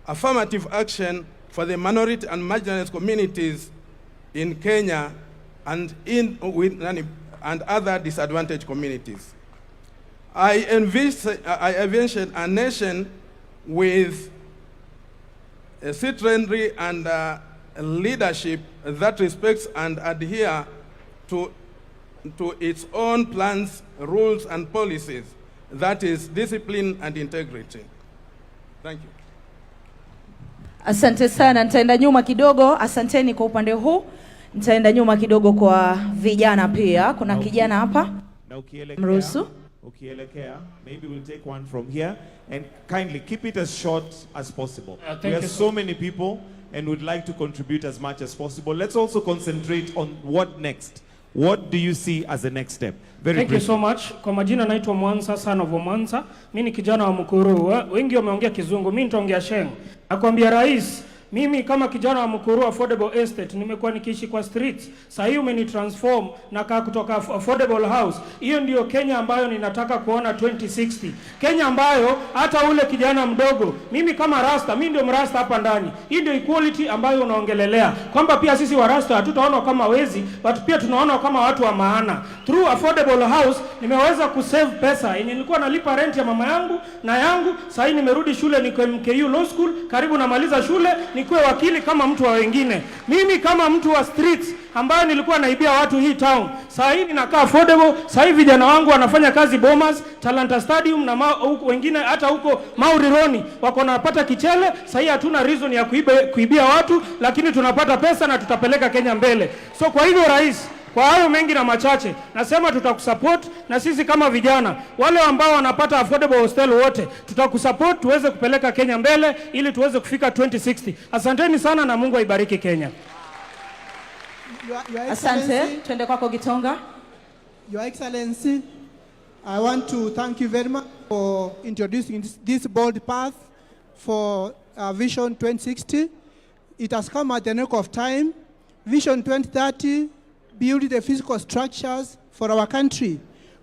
affirmative action for the minority and marginalized communities in Kenya and other disadvantaged communities. I envision a nation with a citizenry and leadership that respects and adhere to its own plans, rules, and policies. That is discipline and integrity. Thank you. Asante sana, nitaenda nyuma kidogo. Asanteni kwa upande huu. Nitaenda nyuma kidogo kwa vijana pia. Kuna kijana hapa. Mruhusu. Ukielekea, maybe we'll take one from here and kindly keep it as short as possible. We have so many people and would like to contribute as much as possible. Let's also concentrate on what next. What do you see as the next step? Thank you so much. Kwa majina naitwa Mwanza, son of Mwanza. Mimi ni kijana wa Mukuru. Wengi wameongea Kizungu, mimi nitaongea Sheng. Nakwambia rais, mimi kama kijana wa Mukuru affordable estate nimekuwa nikiishi kwa streets. Sasa hiyo umenitransform na kaa kutoka affordable house. Hiyo ndio Kenya ambayo ninataka kuona 2060. Kenya ambayo hata ule kijana mdogo, mimi kama rasta, mimi ndio mrasta hapa ndani. Hii ndio equality ambayo unaongelelea. Kwamba pia sisi wa rasta hatutaona kama wezi, but pia tunaona kama watu wa maana. Through affordable house nimeweza kusave pesa. Yenye nilikuwa nalipa rent ya mama yangu na yangu, sasa nimerudi shule niko MKU Law School, karibu namaliza shule. Nikuwe wakili kama mtu wa wengine. Mimi kama mtu wa streets ambaye nilikuwa naibia watu hii town. Sasa hivi ninakaa affordable. Sasa hivi vijana wangu wanafanya kazi Bomas, Talanta Stadium na wengine hata huko Maurironi wako napata kichele. Sasa hivi hatuna reason ya kuibia watu, lakini tunapata pesa na tutapeleka Kenya mbele. So kwa hivyo rais, kwa hayo mengi na machache, nasema tutakusupport na sisi kama vijana, wale ambao wanapata affordable hostel wote, tutakusupport tuweze kupeleka Kenya mbele ili tuweze kufika 2060. Asanteni sana na Mungu aibariki Kenya. Asante, twende kwako Gitonga. Your Excellency, I want to thank you very much for introducing this bold path for Vision 2060. It has come at the nick of time. Vision 2030 build the physical structures for our country.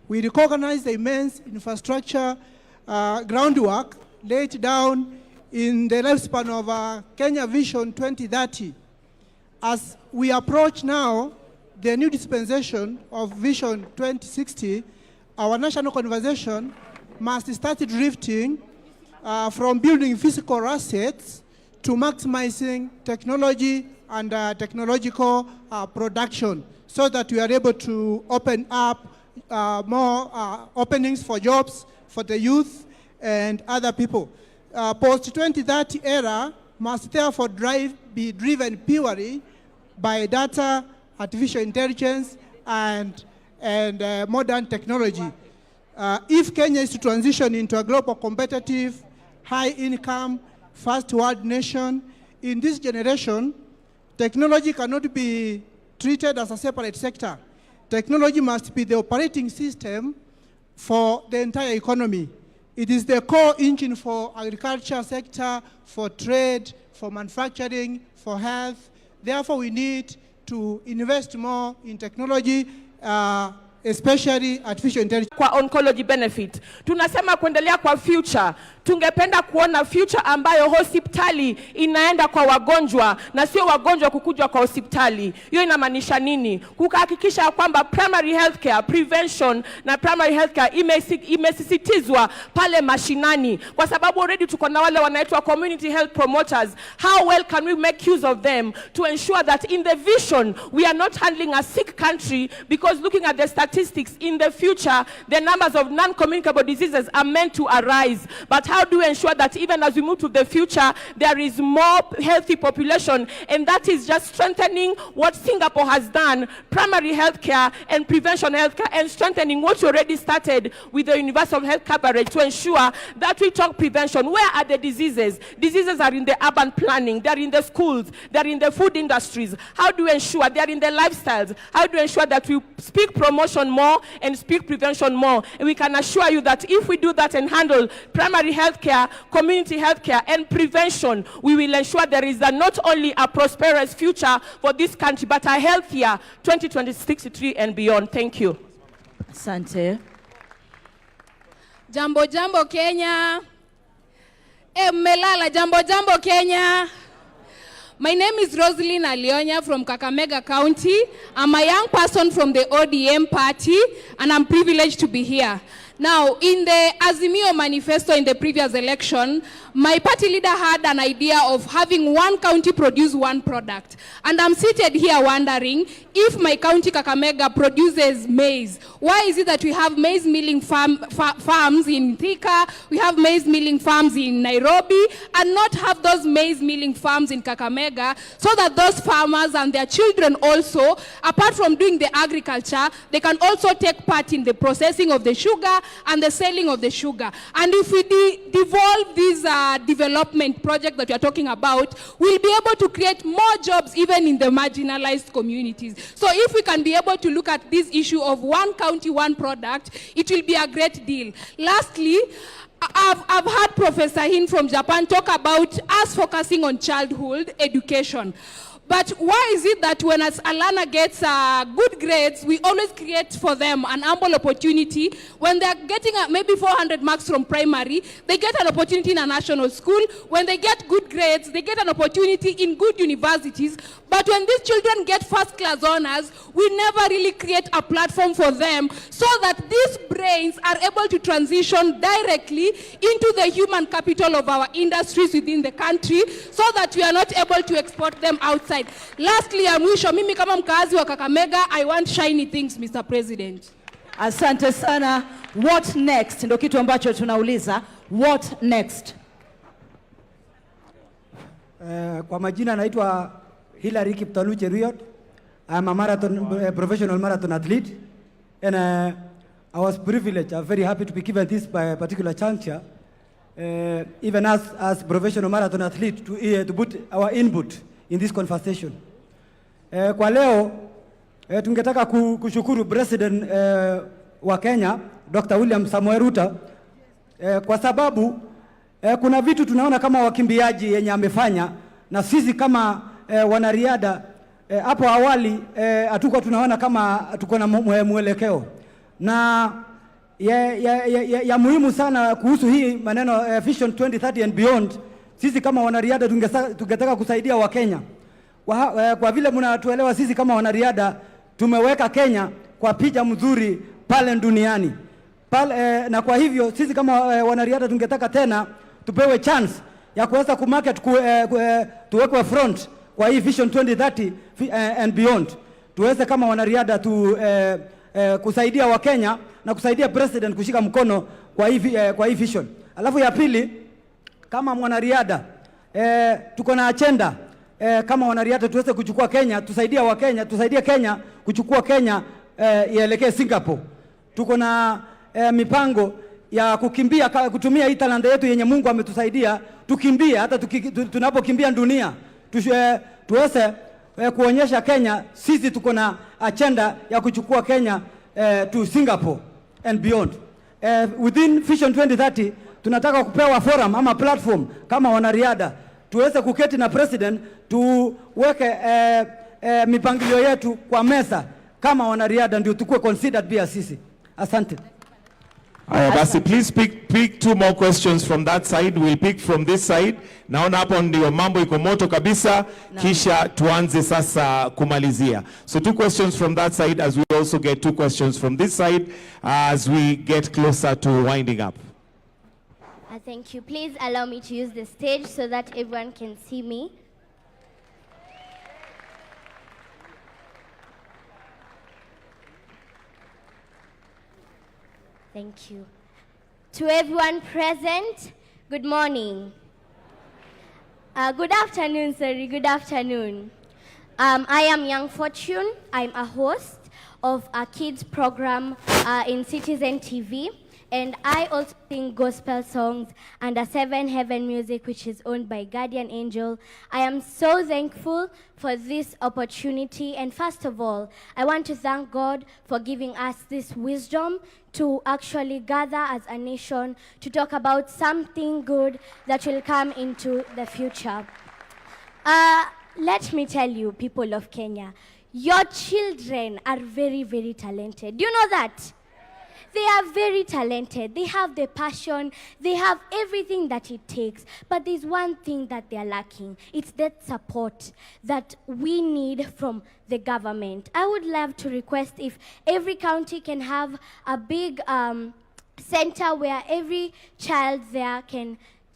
We recognize the immense infrastructure groundwork laid down in the lifespan of Kenya Vision 2030. As we approach now the new dispensation of Vision 2060, our national conversation must start drifting from building physical assets to maximizing technology and technological production, so that we are able to open up more openings for jobs for the youth and other people. Post-2030 era must therefore be driven purely by data, artificial intelligence, and modern technology. If Kenya is to transition into a global competitive, high-income, first-world nation, in this generation, technology cannot be treated as a separate sector. Technology must be the operating system for the entire economy. It is the core engine for agriculture sector, for trade, for manufacturing, for health. Therefore, we need to invest more in technology especially artificial intelligence. Kwa oncology benefit. Tunasema kuendelea kwa future. Tungependa kuona future ambayo hospitali inaenda kwa wagonjwa na sio wagonjwa kukuja kwa hospitali. Hiyo inamaanisha nini? Kuhakikisha kwamba primary healthcare, prevention na primary healthcare imesisitizwa pale mashinani, kwa sababu already tuko na wale wanaitwa community health promoters. How well can we make use of them to ensure that in the vision we are not handling a sick country, because looking at the statistics in the future, the numbers of non-communicable diseases are meant to arise. But how do we ensure that even as we move to the future, there is more healthy population? And that is just strengthening what Singapore has done, primary healthcare and prevention healthcare, and strengthening what you already started with the universal health coverage to ensure that we talk prevention. Where are the diseases? Diseases are in the urban planning, they're in the schools, they're in the food industries. How do we ensure they're in the lifestyles? How do we ensure that we speak promotion more and speak prevention more? And we can assure you that if we do that and handle primary healthcare, community healthcare, and prevention, we will ensure there is not only a prosperous future for this country, but a healthier 2063 and beyond. Thank you. Asante. Jambo jambo Kenya. Melala jambo jambo Kenya. My name is Rosalyn Alionya from Kakamega County. I'm a young person from the ODM party, and I'm privileged to be here. Now, in the Azimio manifesto in the previous election, my party leader had an idea of having one county produce one product. And I'm seated here wondering, if my county Kakamega produces maize, why is it that we have maize milling farms in Thika, we have maize milling farms in Nairobi, and not have those maize milling farms in Kakamega, so that those farmers and their children also, apart from doing the agriculture, they can also take part in the processing of the sugar and the selling of the sugar. And if we devolve this development project that we are talking about, we'll be able to create more jobs even in the marginalized communities. So if we can be able to look at this issue of one county, one product, it will be a great deal. Lastly, I've heard Professor Hin from Japan talk about us focusing on childhood education. But why is it that when Alana gets good grades, we always create for them an ample opportunity? When they're getting maybe 400 marks from primary, they get an opportunity in a national school. When they get good grades, they get an opportunity in good universities. But when these children get first-class honors, we never really create a platform for them so that these brains are able to transition directly into the human capital of our industries within the country, so that we are not able to export them outside. Lastly, mimi kama mkazi wa Kakamega, I want shiny things, Mr. President. Asante sana. What next? Ndio kitu ambacho tunauliza. What next? Kwa majina naitwa Hilary Kiptaluche Ruyot. I'm a professional marathon athlete, and I was privileged. I'm very happy to be given this particular juncture, even as professional marathon athlete, to put our input in this conversation. Kwa leo tungetaka kushukuru President wa Kenya Dr. William Samoei Ruto kwa sababu kuna vitu tunaona kama wakimbiaji yenye amefanya, na sisi kama wanariadha hapo awali hatukuwa tunaona kama tuko na mwelekeo, na ya muhimu sana kuhusu hii maneno Vision 2030 and beyond. Sisi kama wanariadha tungetaka kusaidia wa Kenya. Kwa vile mnatuelewa, sisi kama wanariadha tumeweka Kenya kwa picha mzuri pale duniani. Na kwa hivyo sisi kama wanariadha tungetaka tena tupewe chance ya kuweza kumarket, tuwekwe front kwa hii Vision 2030 and beyond. Tuweze kama wanariadha kusaidia wa Kenya na kusaidia president kushika mkono kwa hii vision. Alafu ya pili, kama mwanariadha tuko na agenda kama wanariadha tuweze kuchukua Kenya, tusaidia wa Kenya, tusaidie Kenya kuchukua Kenya ielekee Singapore. Tuko na mipango ya kukimbia, kutumia hii talanta yetu yenye Mungu ametusaidia, tukimbie hata tunapokimbia dunia, tuweze kuonyesha Kenya sisi tuko na agenda ya kuchukua Kenya to Singapore and beyond. Within Vision 2030 tunataka kupewa forum ama platform kama wanariadha, tuweze kuketi na president, tuweke mipangilio yetu kwa meza kama wanariadha ndio tukue considered pia sisi. Asante. Basi, please pick 2 more questions from that side. We'll pick from this side. Naona hapo ndio mambo iko moto kabisa. Kisha tuanze sasa kumalizia. So 2 questions from that side as we also get 2 questions from this side as we get closer to winding up. Thank you. Please allow me to use the stage so that everyone can see me. Thank you. To everyone present, good morning. Good afternoon, sorry, good afternoon. I am Young Fortune. I'm a host of a kids program in Citizen TV. And I also sing gospel songs under 7 Heaven Music, which is owned by Guardian Angel. I am so thankful for this opportunity. And first of all, I want to thank God for giving us this wisdom to actually gather as a nation to talk about something good that will come into the future. Let me tell you, people of Kenya, your children are very, very talented. Do you know that? They are very talented. They have the passion. They have everything that it takes. But there's one thing that they're lacking. It's that support that we need from the government. I would love to request if every county can have a big center where every child there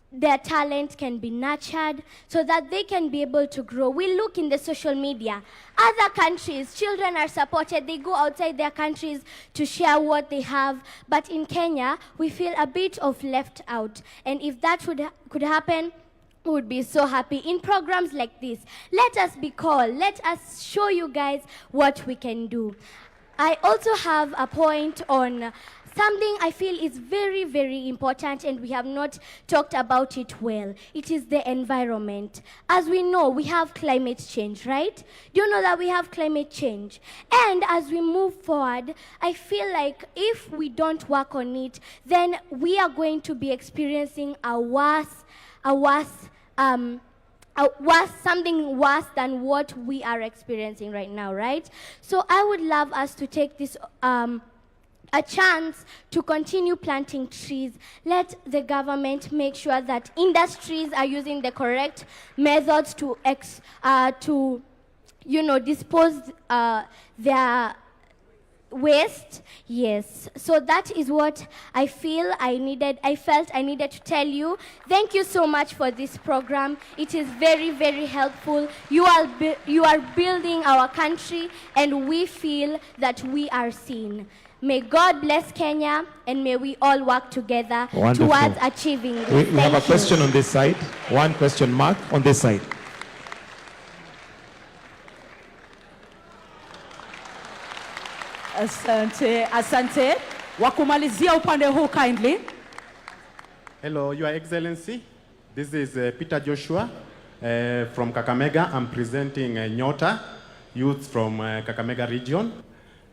their talent can be nurtured so that they can be able to grow. We look in the social media. Other countries, children are supported. They go outside their countries to share what they have. But in Kenya, we feel a bit of left out. And if that could happen, we would be so happy. In programs like this, let us be called. Let us show you guys what we can do. I also have a point on something I feel is very, very important, and we have not talked about it well. It is the environment. As we know, we have climate change, right? Do you know that we have climate change? And as we move forward, I feel like if we don't work on it, then we are going to be experiencing something worse than what we are experiencing right now, right? So I would love us to take this a chance to continue planting trees. Let the government make sure that industries are using the correct methods to dispose their waste. Yes. So that is what I felt I needed to tell you. Thank you so much for this program. It is very, very helpful. You are building our country, and we feel that we are seen. May God bless Kenya, and may we all work together towards achieving this. We have a question on this side. One question mark on this side. Asante. Wakumalizia upande huu kindly. Hello, Your Excellency. This is Peter Joshua from Kakamega. I'm presenting Nyota, youth from Kakamega region.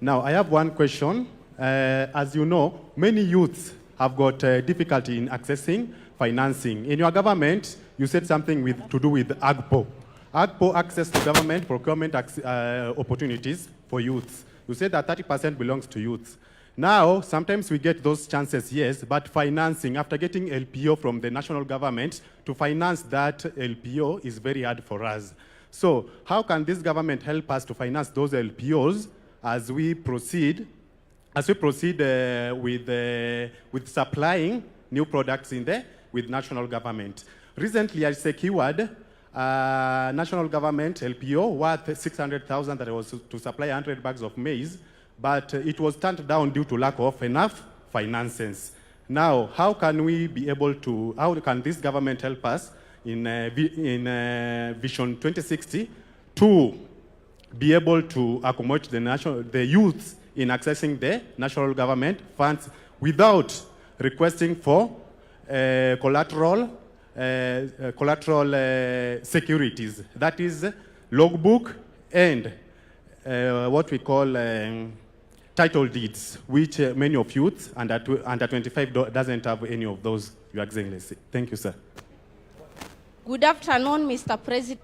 Now, I have one question. As you know, many youths have got difficulty in accessing financing. In your government, you said something to do with AGPO. AGPO, access to government procurement opportunities for youths. You said that 30% belongs to youths. Now, sometimes we get those chances, yes, but financing, after getting LPO from the national government, to finance that LPO is very hard for us. So, how can this government help us to finance those LPOs as we proceed with supplying new products with national government? Recently, I secured national government LPO worth 600,000 that was to supply 100 bags of maize, but it was turned down due to lack of enough finances. Now, how can this government help us in Vision 2060 to be able to accommodate the youth in accessing the national government funds without requesting for collateral securities? That is logbook and what we call title deeds, which many of youth under 25 doesn't have any of those, Your Excellency. Thank you, sir. Good afternoon, Mr. President.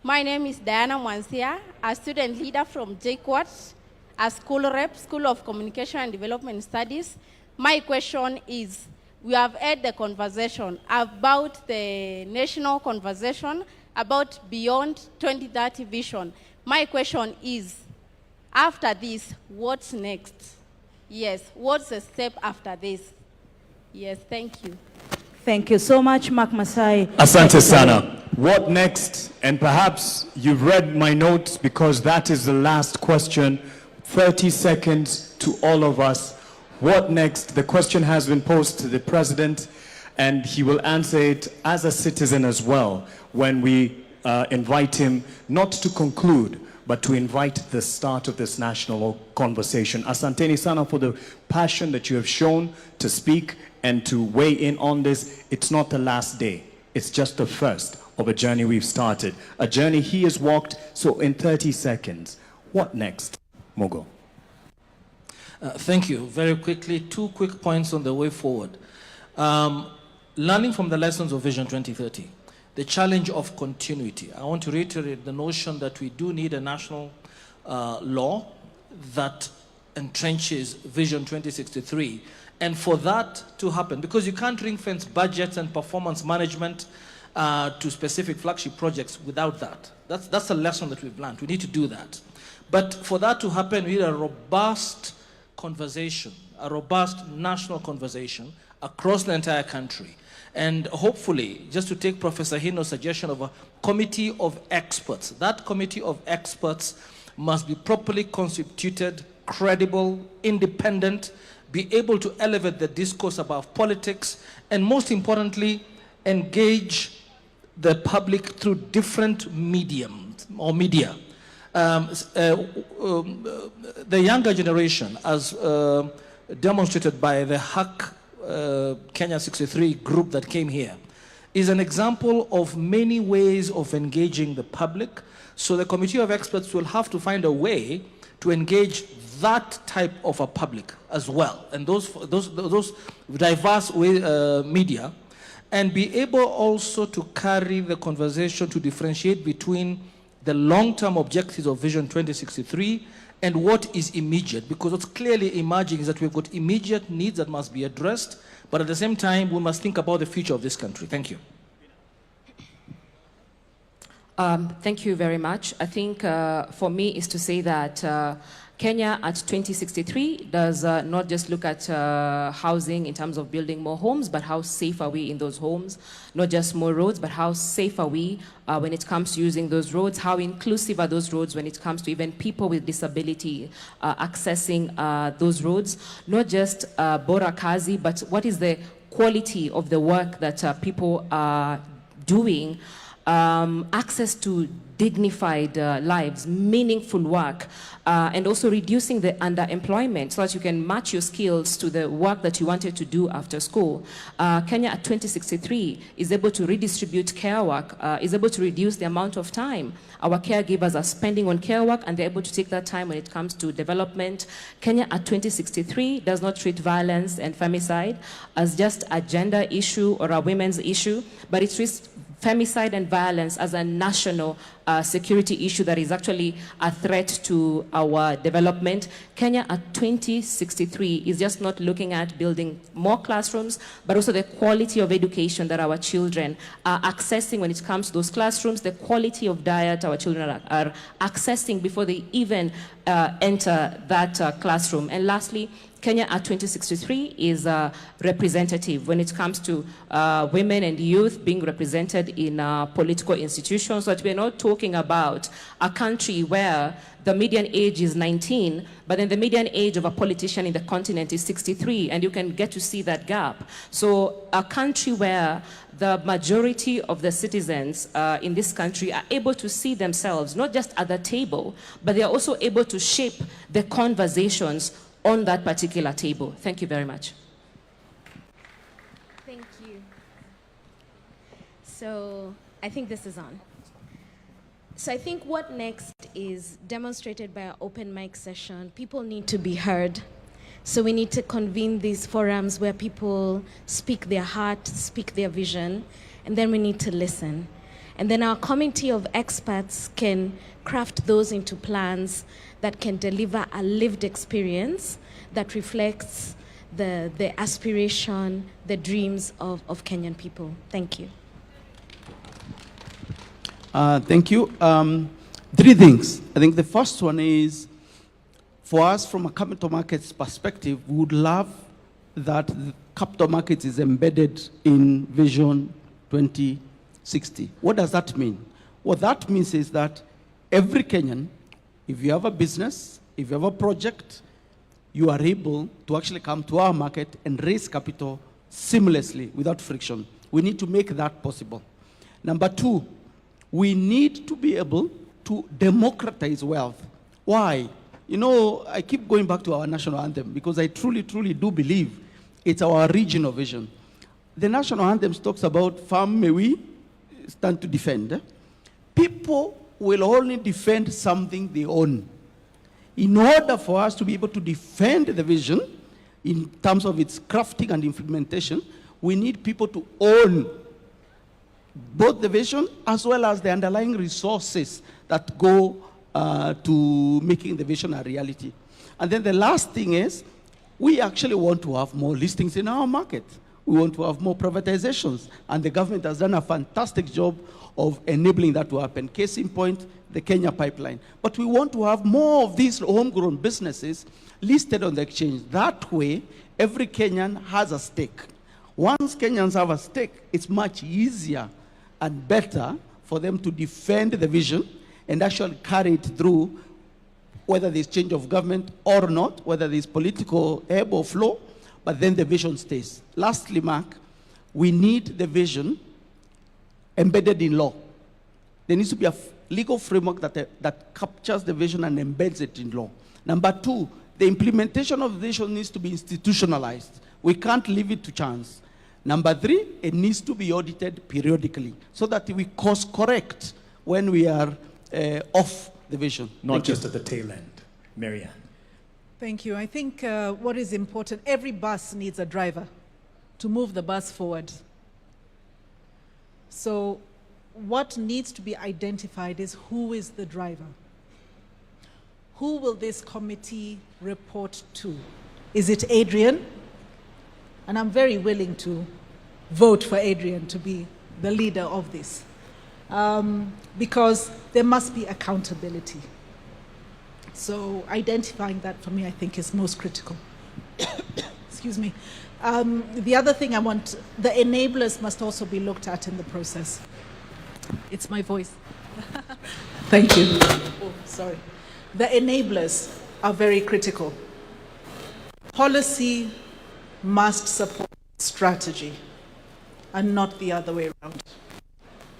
My name is Diana Mwansia, a student leader from JQuat, a school rep, School of Communication and Development Studies. My question is, we have had the conversation about the national conversation about beyond 2030 vision. My question is, after this, what's next? Yes, what's the step after this? Yes, thank you. Thank you so much, Mark Masai. Asante sana. What next? And perhaps you've read my notes because that is the last question. 30 seconds to all of us. What next? The question has been posed to the president, and he will answer it as a citizen as well when we invite him not to conclude, but to invite the start of this national conversation. Asanteni sana for the passion that you have shown to speak and to weigh in on this. It's not the last day. It's just the first of a journey we've started. A journey he has walked. So in 30 seconds, what next? Mogo. Thank you. Very quickly, 2 quick points on the way forward. Learning from the lessons of Vision 2030, the challenge of continuity. I want to reiterate the notion that we do need a national law that entrenches Vision 2063. And for that to happen, because you can't ring-fence budgets and performance management to specific flagship projects without that. That's a lesson that we've learned. We need to do that. But for that to happen, we need a robust conversation, a robust national conversation across the entire country. And hopefully, just to take Professor Hino's suggestion of a committee of experts, that committee of experts must be properly constituted, credible, independent, be able to elevate the discourse about politics, and most importantly, engage the public through different mediums or media. The younger generation, as demonstrated by the Hack Kenya 63 group that came here, is an example of many ways of engaging the public. So the committee of experts will have to find a way to engage that type of a public as well, and those diverse media, and be able also to carry the conversation to differentiate between the long-term objectives of Vision 2063 and what is immediate, because what's clearly emerging is that we've got immediate needs that must be addressed, but at the same time, we must think about the future of this country. Thank you. Thank you very much. I think for me is to say that Kenya at 2063 does not just look at housing in terms of building more homes, but how safe are we in those homes? Not just more roads, but how safe are we when it comes to using those roads? How inclusive are those roads when it comes to even people with disability accessing those roads? Not just bora kazi, but what is the quality of the work that people are doing? Access to dignified lives, meaningful work, and also reducing the underemployment so that you can match your skills to the work that you wanted to do after school. Kenya at 2063 is able to redistribute care work, is able to reduce the amount of time our caregivers are spending on care work, and they're able to take that time when it comes to development. Kenya at 2063 does not treat violence and femicide as just a gender issue or a women's issue, but it treats femicide and violence as a national security issue that is actually a threat to our development. Kenya at 2063 is just not looking at building more classrooms, but also the quality of education that our children are accessing when it comes to those classrooms, the quality of diet our children are accessing before they even enter that classroom. And lastly, Kenya at 2063 is representative when it comes to women and youth being represented in political institutions, so that we're not talking about a country where the median age is 19, but then the median age of a politician in the continent is 63, and you can get to see that gap. So a country where the majority of the citizens in this country are able to see themselves, not just at the table, but they are also able to shape the conversations on that particular table. Thank you very much. Thank you. So I think this is on. So I think what next is demonstrated by our open mic session. People need to be heard. So we need to convene these forums where people speak their heart, speak their vision, and then we need to listen. And then our committee of experts can craft those into plans that can deliver a lived experience that reflects the aspiration, the dreams of Kenyan people. Thank you. Thank you. 3 things. I think the first one is, for us from a capital markets perspective, we would love that the capital markets is embedded in Vision 2060. What does that mean? What that means is that every Kenyan, if you have a business, if you have a project, you are able to actually come to our market and raise capital seamlessly without friction. We need to make that possible. Number 2, we need to be able to democratize wealth. Why? You know, I keep going back to our national anthem because I truly, truly do believe it's our regional vision. The national anthem talks about farm may we stand to defend. People will only defend something they own. In order for us to be able to defend the vision in terms of its crafting and implementation, we need people to own both the vision as well as the underlying resources that go to making the vision a reality. And then the last thing is, we actually want to have more listings in our market. We want to have more privatizations, and the government has done a fantastic job of enabling that to happen. Case in point, the Kenya pipeline. But we want to have more of these homegrown businesses listed on the exchange. That way, every Kenyan has a stake. Once Kenyans have a stake, it's much easier and better for them to defend the vision and actually carry it through, whether there's change of government or not, whether there's political ebb or flow, but then the vision stays. Lastly, Mark, we need the vision embedded in law. There needs to be a legal framework that captures the vision and embeds it in law. Number 2, the implementation of the vision needs to be institutionalized. We can't leave it to chance. Number 3, it needs to be audited periodically so that we course correct when we are off the vision. Not just at the tail end. Marianne. Thank you. I think what is important, every bus needs a driver to move the bus forward. So what needs to be identified is who is the driver. Who will this committee report to? Is it Adrian? And I'm very willing to vote for Adrian to be the leader of this. Because there must be accountability. So identifying that for me, I think, is most critical. Excuse me. The other thing I want, the enablers must also be looked at in the process. It's my voice. Thank you. Oh, sorry. The enablers are very critical. Policy must support strategy and not the other way around.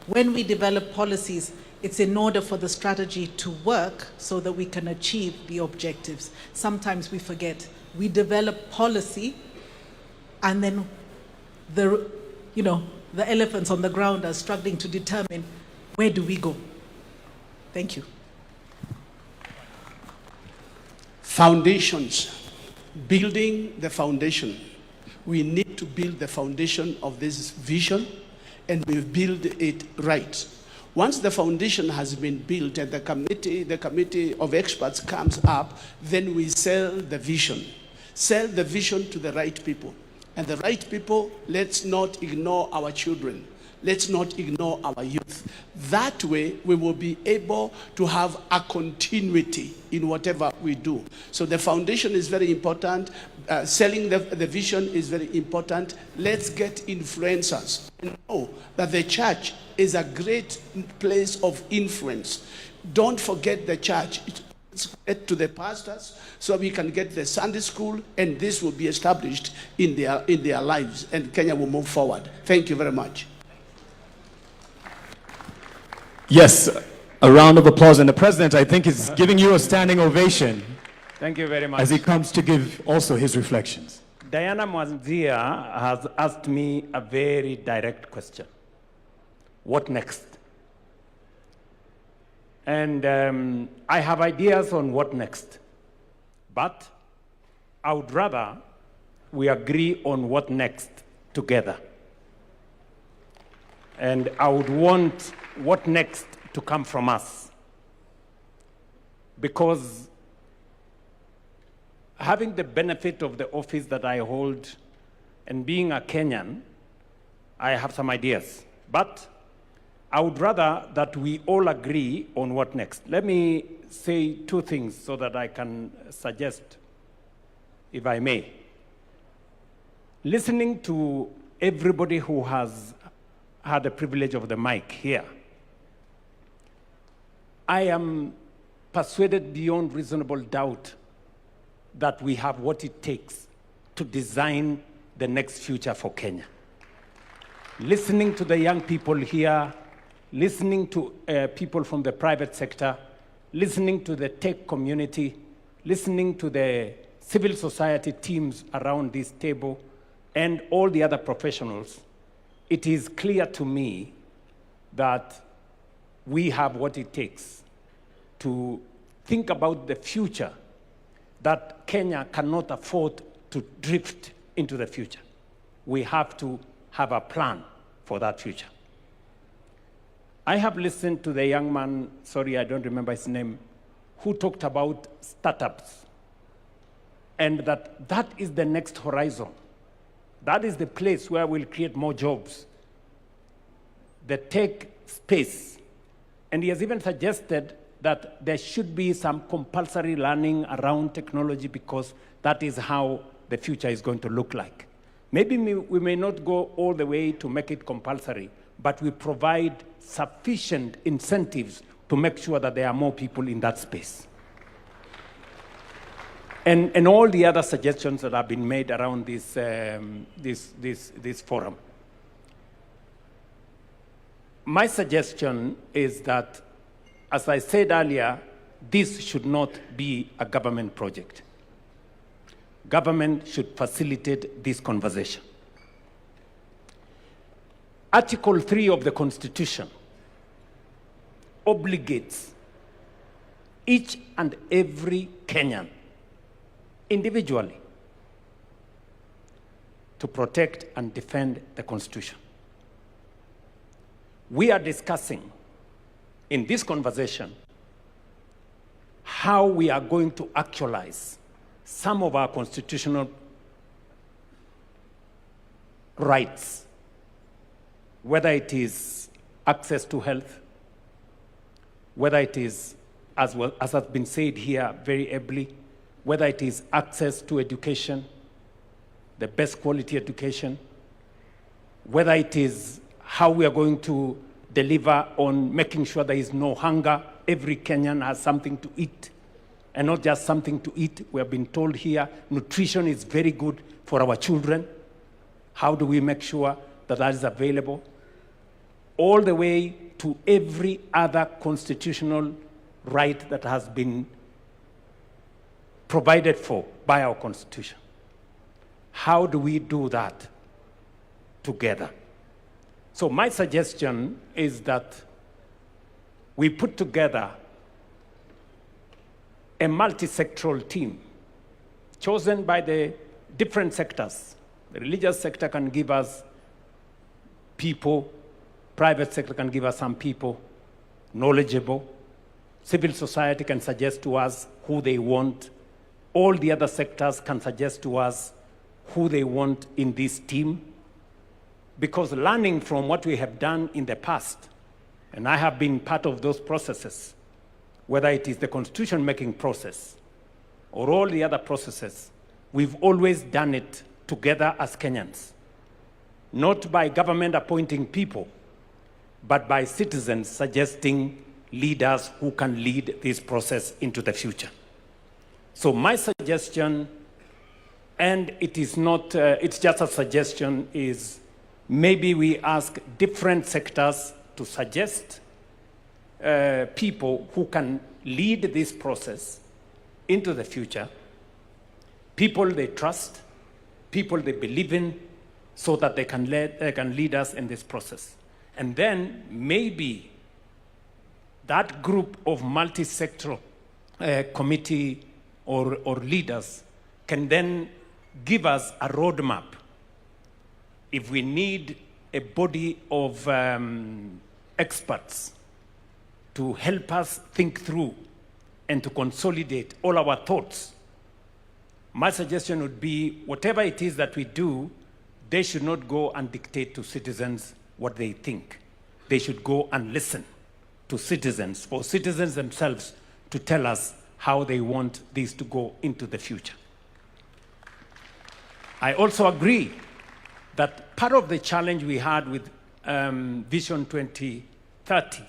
When we develop policies, it's in order for the strategy to work so that we can achieve the objectives. Sometimes we forget. We develop policy and then the elephants on the ground are struggling to determine where do we go. Thank you. Foundations. Building the foundation. We need to build the foundation of this vision, and we build it right. Once the foundation has been built and the committee of experts comes up, then we sell the vision. Sell the vision to the right people. And the right people, let's not ignore our children. Let's not ignore our youth. That way, we will be able to have a continuity in whatever we do. So the foundation is very important. Selling the vision is very important. Let's get influencers and know that the church is a great place of influence. Don't forget the church. Let's get to the pastors so we can get the Sunday school, and this will be established in their lives, and Kenya will move forward. Thank you very much. Yes, a round of applause, and the president, I think, is giving you a standing ovation. Thank you very much. As he comes to give also his reflections. Diana Mwanzia has asked me a very direct question. What next? And I have ideas on what next. But I would rather we agree on what next together. And I would want what next to come from us. Because having the benefit of the office that I hold and being a Kenyan, I have some ideas. But I would rather that we all agree on what next. Let me say two things so that I can suggest, if I may. Listening to everybody who has had the privilege of the mic here, I am persuaded beyond reasonable doubt that we have what it takes to design the next future for Kenya. Listening to the young people here, listening to people from the private sector, listening to the tech community, listening to the civil society teams around this table, and all the other professionals, it is clear to me that we have what it takes to think about the future, that Kenya cannot afford to drift into the future. We have to have a plan for that future. I have listened to the young man, sorry, I don't remember his name, who talked about startups, and that is the next horizon. That is the place where we'll create more jobs. The tech space. And he has even suggested that there should be some compulsory learning around technology because that is how the future is going to look like. Maybe we may not go all the way to make it compulsory, but we provide sufficient incentives to make sure that there are more people in that space. And all the other suggestions that have been made around this forum. My suggestion is that, as I said earlier, this should not be a government project. Government should facilitate this conversation. Article 3 of the Constitution obligates each and every Kenyan individually to protect and defend the Constitution. We are discussing in this conversation how we are going to actualize some of our constitutional rights, whether it is access to health, whether it is, as has been said here very ably, whether it is access to education, the best quality education, whether it is how we are going to deliver on making sure there is no hunger, every Kenyan has something to eat, and not just something to eat. We have been told here nutrition is very good for our children. How do we make sure that that is available? All the way to every other constitutional right that has been provided for by our Constitution. How do we do that together? So my suggestion is that we put together a multi-sectoral team chosen by the different sectors. The religious sector can give us people, private sector can give us some people, knowledgeable. Civil society can suggest to us who they want. All the other sectors can suggest to us who they want in this team. Because learning from what we have done in the past, and I have been part of those processes, whether it is the constitution-making process or all the other processes, we've always done it together as Kenyans. Not by government appointing people, but by citizens suggesting leaders who can lead this process into the future. So my suggestion, and it is not, it's just a suggestion, is maybe we ask different sectors to suggest people who can lead this process into the future, people they trust, people they believe in, so that they can lead us in this process. And then maybe that group of multi-sectoral committee or leaders can then give us a roadmap. If we need a body of experts to help us think through and to consolidate all our thoughts. My suggestion would be, whatever it is that we do, they should not go and dictate to citizens what they think. They should go and listen to citizens, for citizens themselves to tell us how they want this to go into the future. I also agree that part of the challenge we had with Vision 2030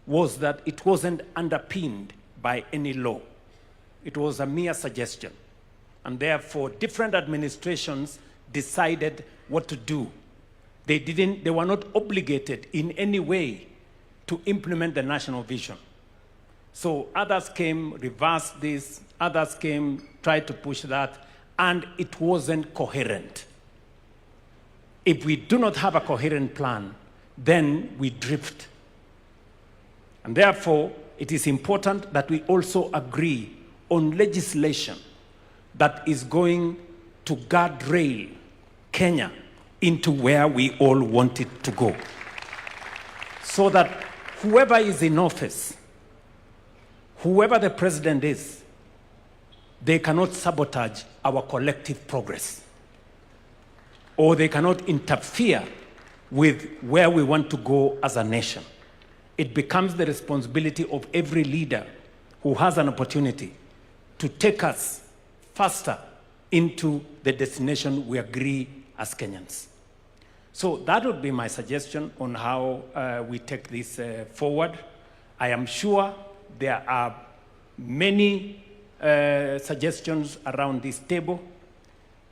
was that it wasn't underpinned by any law. It was a mere suggestion. And therefore, different administrations decided what to do. They were not obligated in any way to implement the national vision. So others came, reversed this, others came, tried to push that, and it wasn't coherent. If we do not have a coherent plan, then we drift. And therefore, it is important that we also agree on legislation that is going to guardrail Kenya into where we all want it to go. So that whoever is in office, whoever the president is, they cannot sabotage our collective progress, or they cannot interfere with where we want to go as a nation. It becomes the responsibility of every leader who has an opportunity to take us faster into the destination we agree as Kenyans. So that would be my suggestion on how we take this forward. I am sure there are many suggestions around this table,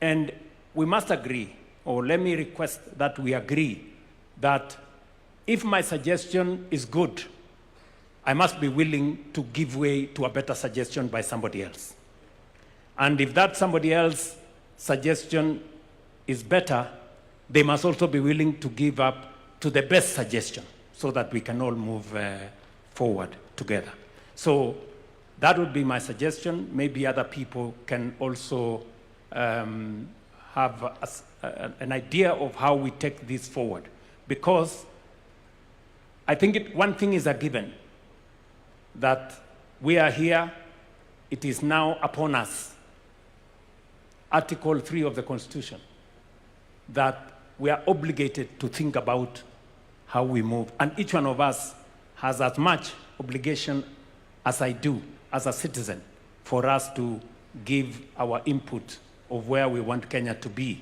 and we must agree, or let me request that we agree, that if my suggestion is good, I must be willing to give way to a better suggestion by somebody else. And if that somebody else's suggestion is better, they must also be willing to give up to the best suggestion so that we can all move forward together. So that would be my suggestion. Maybe other people can also have an idea of how we take this forward. Because I think one thing is a given, that we are here, it is now upon us, Article 3 of the Constitution, that we are obligated to think about how we move. And each one of us has as much obligation as I do as a citizen for us to give our input of where we want Kenya to be.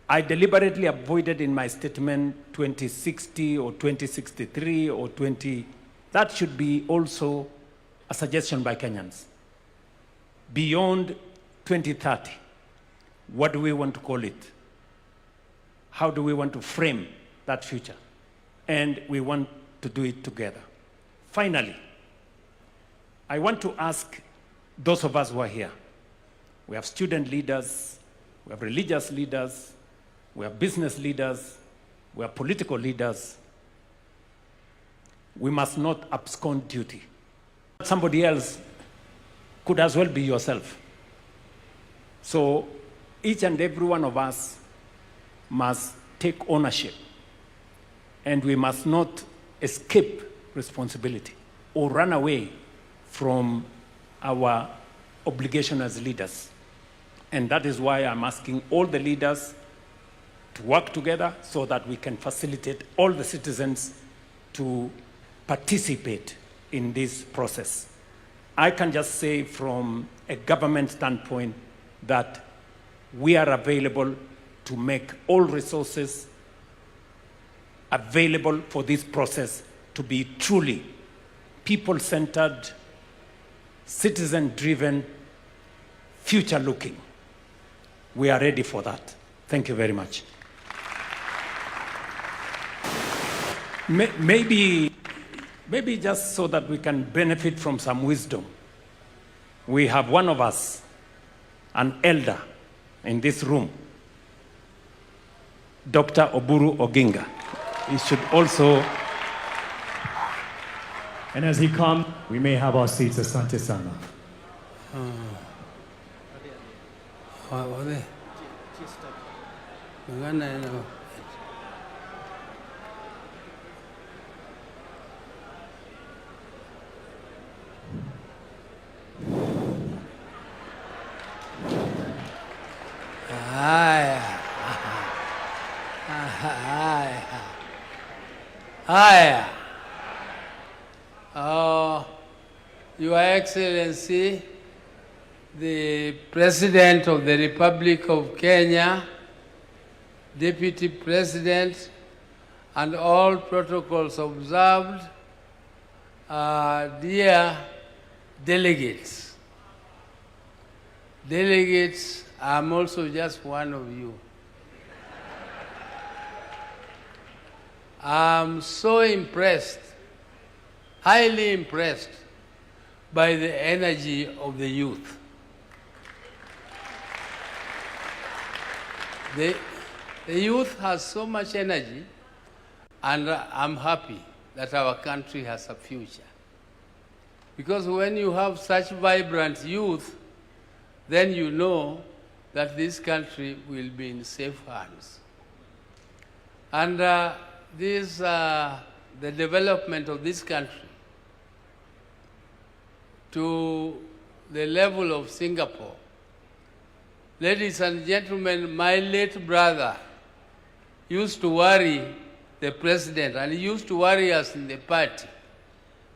I deliberately avoided in my statement 2060 or 2063 or 20. That should be also a suggestion by Kenyans. Beyond 2030, what do we want to call it? How do we want to frame that future? And we want to do it together. Finally, I want to ask those of us who are here. We have student leaders, we have religious leaders, we have business leaders, we have political leaders. We must not abscond duty. Somebody else could as well be yourself. So each and every one of us must take ownership, and we must not escape responsibility or run away from our obligation as leaders. And that is why I'm asking all the leaders to work together so that we can facilitate all the citizens to participate in this process. I can just say from a government standpoint that we are available to make all resources available for this process to be truly people-centered, citizen-driven, future-looking. We are ready for that. Thank you very much. Maybe just so that we can benefit from some wisdom, we have one of us, an elder in this room, Dr. Oburu Oginga. He should also... And as he comes, we may have our seats. Asante sana. Haya. Your Excellency, the President of the Republic of Kenya, Deputy President, and all protocols observed, dear delegates. Delegates, I'm also just one of you. I'm so impressed, highly impressed by the energy of the youth. The youth has so much energy, and I'm happy that our country has a future. Because when you have such vibrant youth, then you know that this country will be in safe hands. And the development of this country to the level of Singapore. Ladies and gentlemen, my late brother used to worry the president, and he used to worry us in the party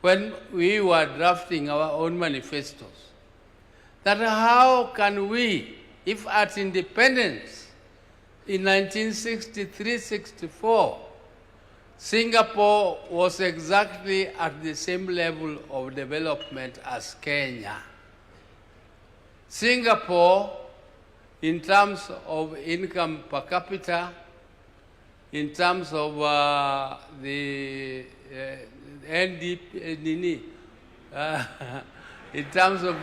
when we were drafting our own manifestos, that how can we, if at independence in 1963-64, Singapore was exactly at the same level of development as Kenya. Singapore, in terms of income per capita, in terms of the NDP, in terms of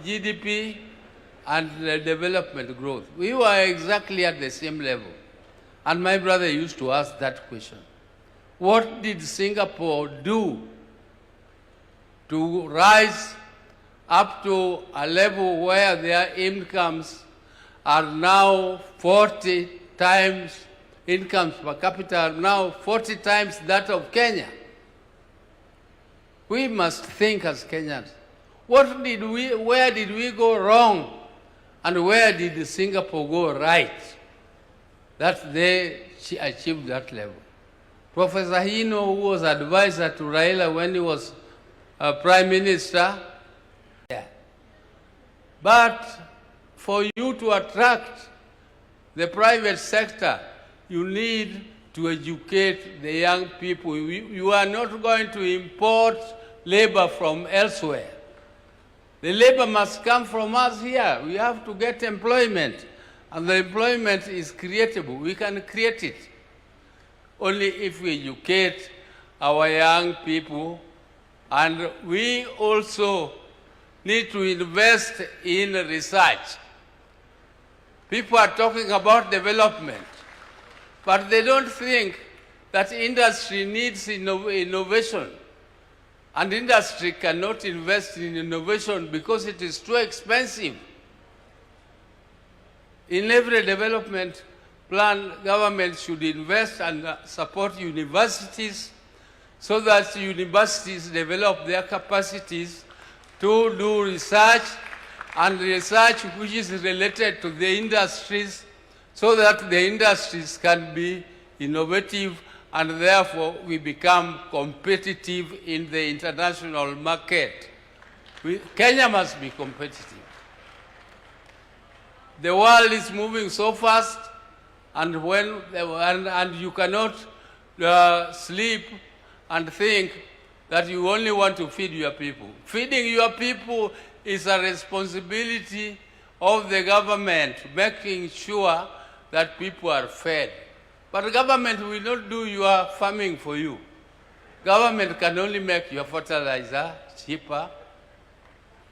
GDP, and the development growth, we were exactly at the same level. And my brother used to ask that question. What did Singapore do to rise up to a level where their incomes are now 40 times, incomes per capita are now 40 times that of Kenya? We must think as Kenyans. Where did we go wrong? And where did Singapore go right? That they achieved that level. Professor Hino, who was advisor to Raila when he was Prime Minister, yeah. But for you to attract the private sector, you need to educate the young people. You are not going to import labor from elsewhere. The labor must come from us here. We have to get employment. And the employment is creatable. We can create it only if we educate our young people. And we also need to invest in research. People are talking about development, but they don't think that industry needs innovation. And industry cannot invest in innovation because it is too expensive. In every development plan, government should invest and support universities so that universities develop their capacities to do research, and research which is related to the industries, so that the industries can be innovative and therefore we become competitive in the international market. Kenya must be competitive. The world is moving so fast, and you cannot sleep and think that you only want to feed your people. Feeding your people is a responsibility of the government, making sure that people are fed. But the government will not do your farming for you. Government can only make your fertilizer cheaper,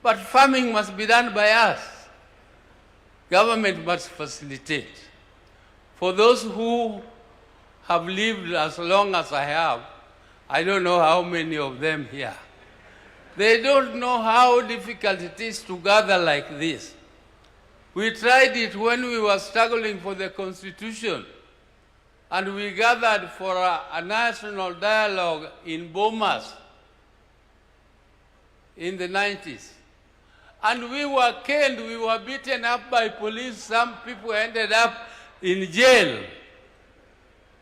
but farming must be done by us. Government must facilitate. For those who have lived as long as I have, I don't know how many of them here, they don't know how difficult it is to gather like this. We tried it when we were struggling for the Constitution, and we gathered for a national dialogue in Bomas in the 90s. And we were killed, we were beaten up by police, some people ended up in jail.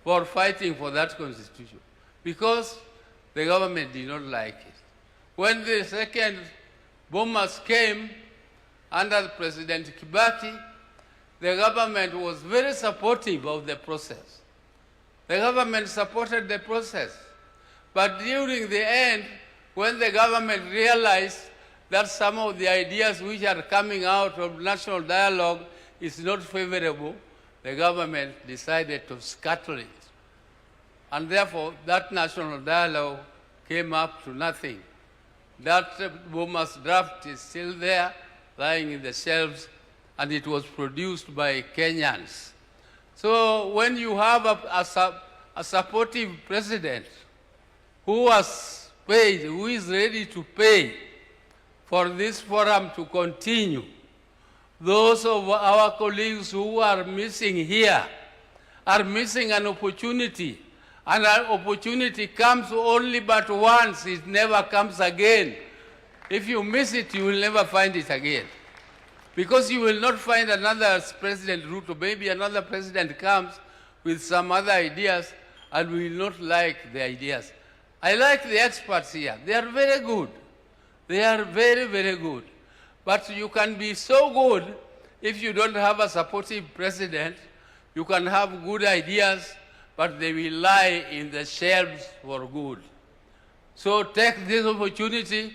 for fighting for that constitution because the government did not like it. When the second bombers came under President Kibaki, the government was very supportive of the process. The government supported the process. But during the end, when the government realized that some of the ideas which are coming out of national dialogue is not favorable, the government decided to scuttle it. And therefore, that national dialogue came up to nothing. That Boma's draft is still there, lying in the shelves, and it was produced by Kenyans. So when you have a supportive president who has paid, who is ready to pay for this forum to continue, those of our colleagues who are missing here are missing an opportunity. And an opportunity comes only but once, it never comes again. If you miss it, you will never find it again. Because you will not find another President Ruto. Maybe another president comes with some other ideas and we will not like the ideas. I like the experts here. They are very good. They are very, very good. But you can be so good if you don't have a supportive president. You can have good ideas, but they will lie in the shelves for good. So take this opportunity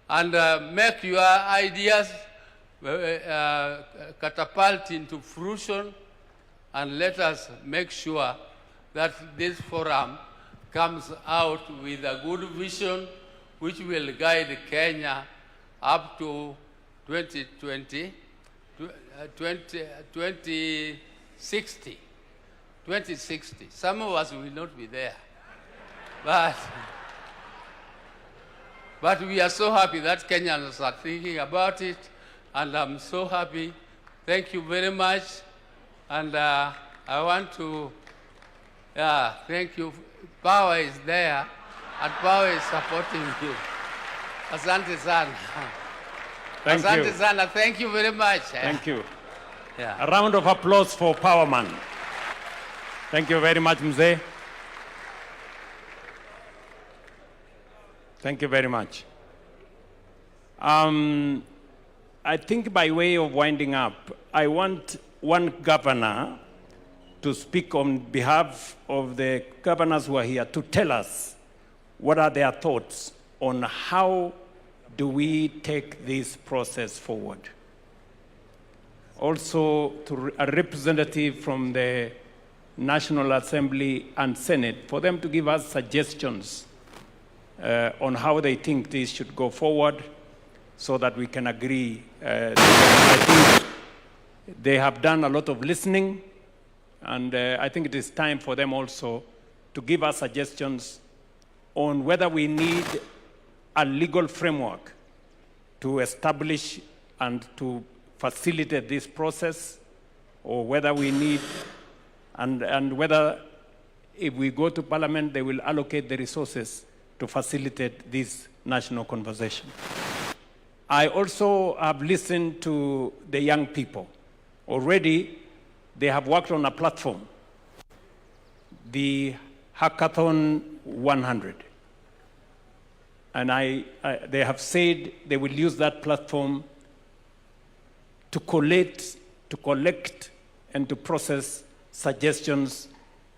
and make your ideas catapult into fruition, and let us make sure that this forum comes out with a good vision which will guide Kenya up to 2060. 2060. Some of us will not be there. But we are so happy that Kenyans are thinking about it, and I'm so happy. Thank you very much. And I want to thank you. Power is there, and power is supporting you. Asante sana. Thank Asante you. sana. Thank you very much. Thank you. Yeah. A round of applause for Powerman. Thank you very much, Mzee. Thank you very much. I think by way of winding up, I want one governor to speak on behalf of the governors who are here to tell us what are their thoughts on how do we take this process forward. Also, to a representative from the National Assembly and Senate, for them to give us suggestions on how they think this should go forward so that we can agree. I think they have done a lot of listening, and I think it is time for them also to give us suggestions on whether we need a legal framework to establish and to facilitate this process, or whether we need, and whether if we go to Parliament, they will allocate the resources to facilitate this national conversation. I also have listened to the young people. Already, they have worked on a platform, the Hackathon 100. And they have said they will use that platform to collect and to process suggestions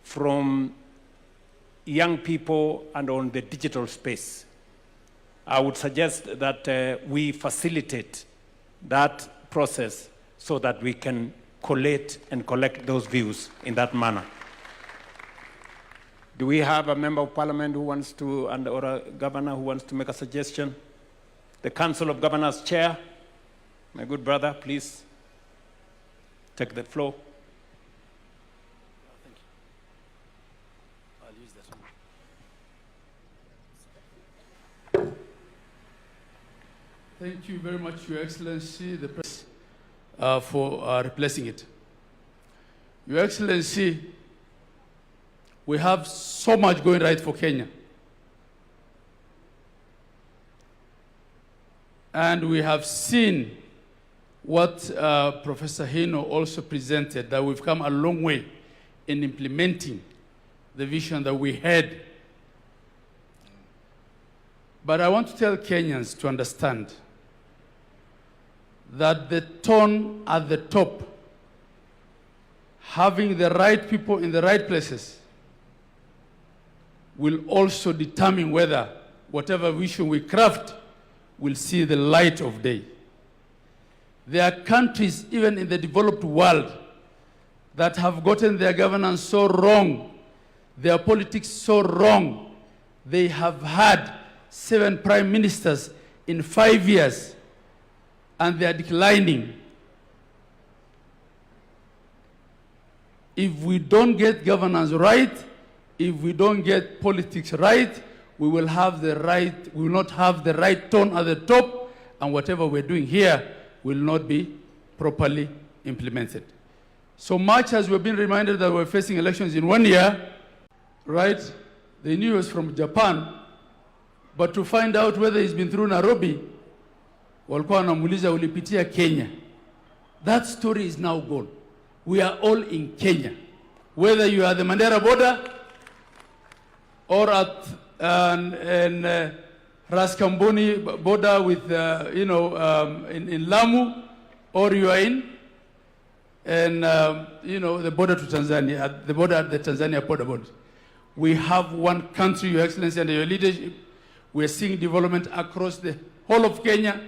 from young people and on the digital space. I would suggest that we facilitate that process so that we can collate and collect those views in that manner. Do we have a member of parliament who wants to, or a governor who wants to make a suggestion? The Council of Governors Chair, my good brother, please take the floor. Thank you. I'll use that one. Thank you very much, Your Excellency, the President, for replacing it. Your Excellency, we have so much going right for Kenya. And we have seen what Professor Hino also presented, that we've come a long way in implementing the vision that we had. But I want to tell Kenyans to understand that the tone at the top, having the right people in the right places, will also determine whether whatever vision we craft will see the light of day. There are countries, even in the developed world, that have gotten their governance so wrong, their politics so wrong. They have had 7 prime ministers in 5 years, and they are declining. If we don't get governance right, if we don't get politics right, we will not have the right tone at the top, and whatever we're doing here will not be properly implemented. So much as we've been reminded that we're facing elections in 1 year, right? They knew us from Japan, but to find out whether he's been through Nairobi, walikuwa wanamuuliza ulipitia Kenya. That story is now gone. We are all in Kenya. Whether you are the Mandera border or at Raskamboni border with, in Lamu, or you are in the border to Tanzania, at the border at the Tanzania border. We have one country, Your Excellency, under your leadership. We are seeing development across the whole of Kenya,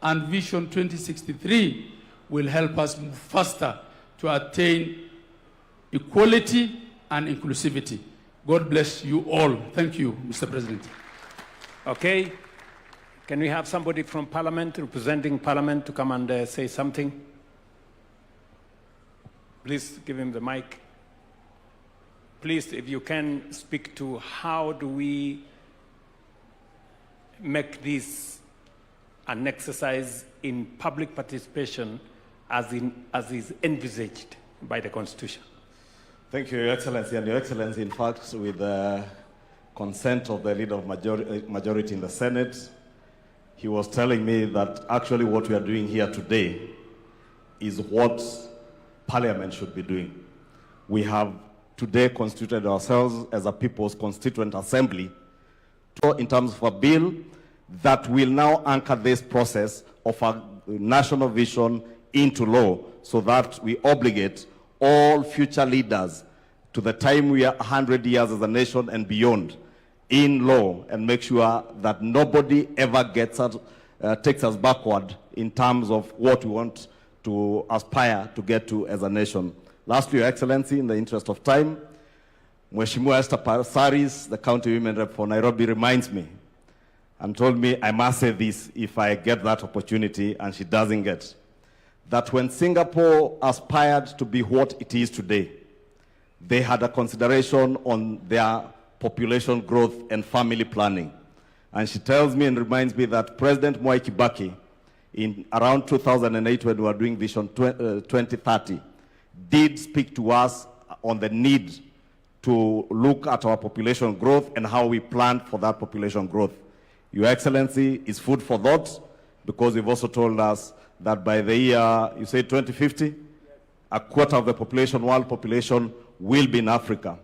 and Vision 2063 will help us move faster to attain equality and inclusivity. God bless you all. Thank you, Mr. President. Okay. Can we have somebody from Parliament, representing Parliament, to come and say something? Please give him the mic. Please, if you can, speak to how do we make this an exercise in public participation as is envisaged by the Constitution. Thank you, Your Excellency. And Your Excellency, in fact, with the consent of the leader of majority in the Senate, he was telling me that actually what we are doing here today is what Parliament should be doing. We have today constituted ourselves as a People's Constituent Assembly in terms of a bill that will now anchor this process of a national vision into law, so that we obligate all future leaders to the time we are 100 years as a nation and beyond in law, and make sure that nobody ever takes us backward in terms of what we want to aspire to get to as a nation. Lastly, Your Excellency, in the interest of time, Mheshimiwa Esther Pasaris, the county women rep for Nairobi, reminds me and told me I must say this if I get that opportunity, and she doesn't get, that when Singapore aspired to be what it is today, they had a consideration on their population growth and family planning. And she tells me and reminds me that President Mwai Kibaki, in around 2008, when we were doing Vision 2030, did speak to us on the need to look at our population growth and how we plan for that population growth. Your Excellency, is food for thought, because you've also told us that by the year, you say 2050, a quarter of the population, world population, will be in Africa.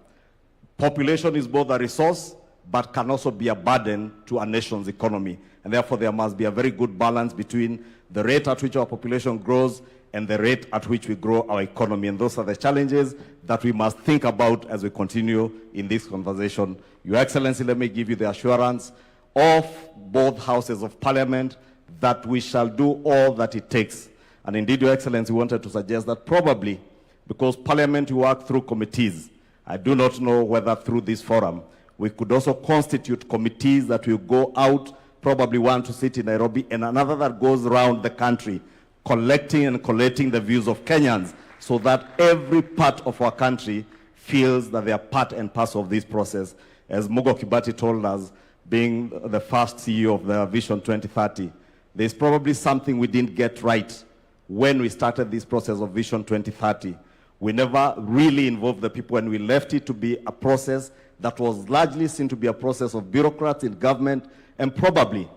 Population is both a resource, but can also be a burden to a nation's economy. And therefore, there must be a very good balance between the rate at which our population grows and the rate at which we grow our economy. And those are the challenges that we must think about as we continue in this conversation. Your Excellency, let me give you the assurance of both houses of Parliament that we shall do all that it takes. And indeed, Your Excellency, wanted to suggest that probably, because Parliament work through committees, I do not know whether through this forum, we could also constitute committees that will go out, probably one to sit in Nairobi, and another that goes around the country, collecting and collating the views of Kenyans, so that every part of our country feels that they are part and parcel of this process. As Mugo Kibati told us, being the first CEO of the Vision 2030, there's probably something we didn't get right when we started this process of Vision 2030. We never really involved the people, and we left it to be a process that was largely seen to be a process of bureaucrats in government, and probably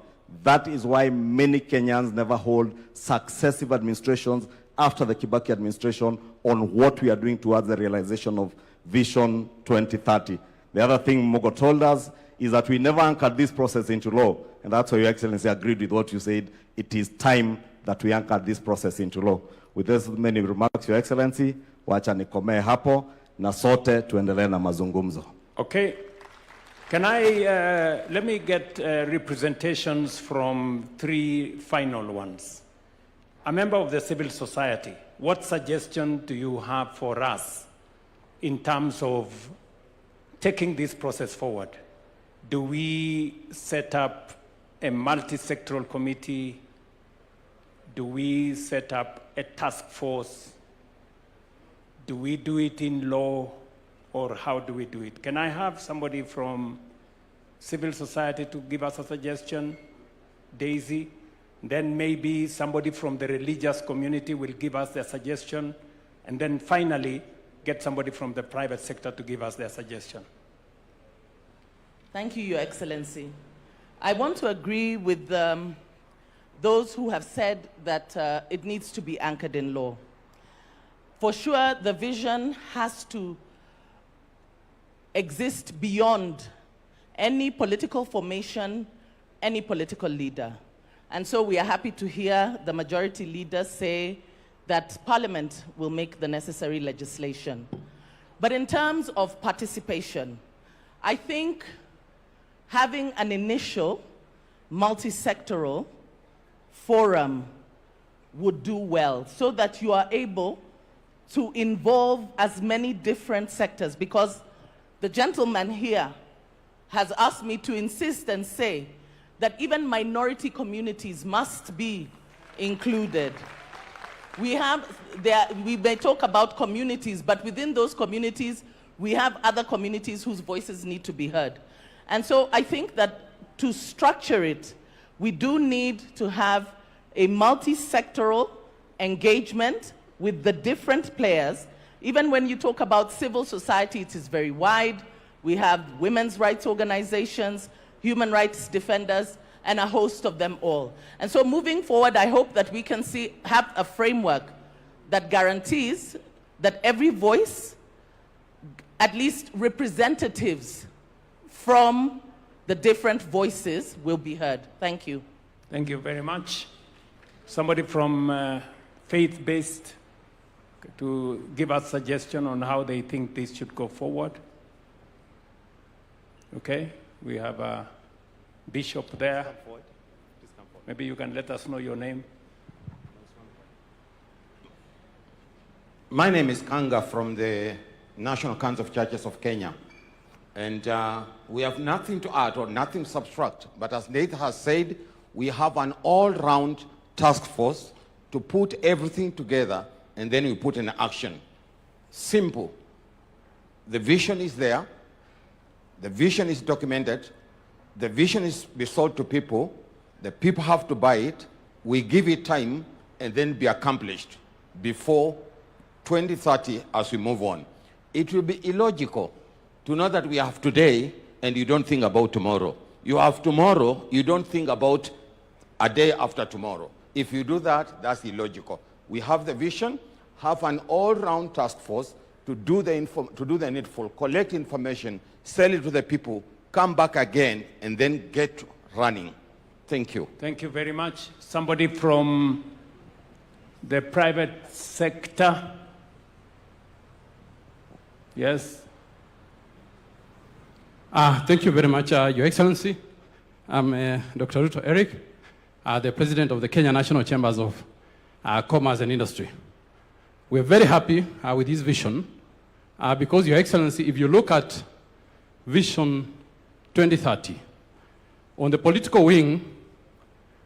that is why many Kenyans never hold successive administrations after the Kibaki administration on what we are doing towards the realization of Vision 2030. The other thing Mogo told us is that we never anchored this process into law. And that's why Your Excellency agreed with what you said. It is time that we anchored this process into law. With those many remarks, Your Excellency, wacha nikomee hapo na sote tuendelee na mazungumzo. Okay. Can I, let me get representations from 3 final ones. A member of the civil society, what suggestion do you have for us in terms of taking this process forward? Do we set up a multi-sectoral committee? Do we set up a task force? Do we do it in law, or how do we do it? Can I have somebody from civil society to give us a suggestion? Daisy? Then maybe somebody from the religious community will give us their suggestion. And then finally, get somebody from the private sector to give us their suggestion. Thank you, Your Excellency. I want to agree with those who have said that it needs to be anchored in law. For sure, the vision has to exist beyond any political formation, any political leader. And so we are happy to hear the majority leader say that Parliament will make the necessary legislation. But in terms of participation, I think having an initial multi-sectoral forum would do well, so that you are able to involve as many different sectors, because the gentleman here has asked me to insist and say that even minority communities must be included. We may talk about communities, but within those communities, we have other communities whose voices need to be heard. And so I think that to structure it, we do need to have a multi-sectoral engagement with the different players. Even when you talk about civil society, it is very wide. We have women's rights organizations, human rights defenders, and a host of them all. And so moving forward, I hope that we can have a framework that guarantees that every voice, at least representatives from the different voices, will be heard. Thank you. Thank you very much. Somebody from faith-based to give us suggestion on how they think this should go forward. Okay, we have a bishop there. Maybe you can let us know your name. My name is Kanga from the National Council of Churches of Kenya. And we have nothing to add or nothing to subtract. But as Nate has said, we have an all-round task force to put everything together, and then we put in action. Simple. The vision is there. The vision is documented. The vision is be sold to people. The people have to buy it. We give it time, and then be accomplished before 2030 as we move on. It will be illogical to know that we have today and you don't think about tomorrow. You have tomorrow, you don't think about a day after tomorrow. If you do that, that's illogical. We have the vision, have an all-round task force to do the needful, collect information, sell it to the people, come back again, and then get running. Thank you. Thank you very much. Somebody from the private sector? Yes. Thank you very much, Your Excellency. I'm Dr. Ruto Eric, the President of the Kenya National Chambers of Commerce and Industry. We're very happy with this vision because, Your Excellency, if you look at Vision 2030, on the political wing,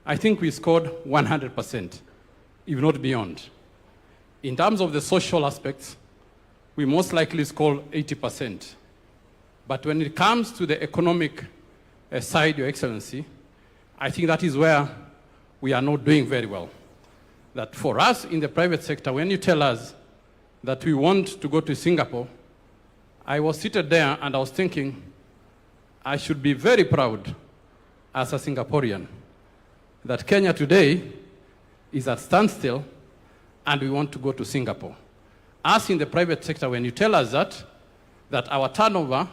I think we scored 100%, if not beyond. In terms of the social aspects, we most likely scored 80%. But when it comes to the economic side, Your Excellency, I think that is where we are not doing very well. That for us in the private sector, when you tell us that we want to go to Singapore, I was seated there and I was thinking, I should be very proud as a Singaporean that Kenya today is at standstill and we want to go to Singapore. Us in the private sector, when you tell us that our turnover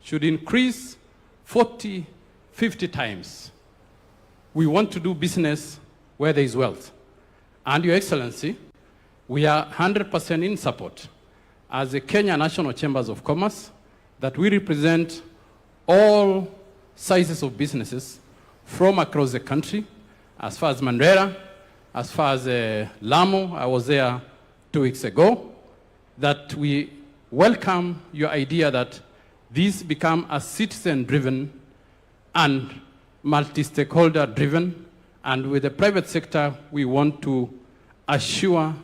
should increase 40, 50 times. We want to do business where there is wealth. And Your Excellency, we are 100% in support as the Kenya National Chambers of Commerce that we represent all sizes of businesses from across the country, as far as Mandera, as far as Lamu. I was there 2 weeks ago, that we welcome your idea that this become a citizen-driven and multi-stakeholder-driven, and with the private sector, we want to assure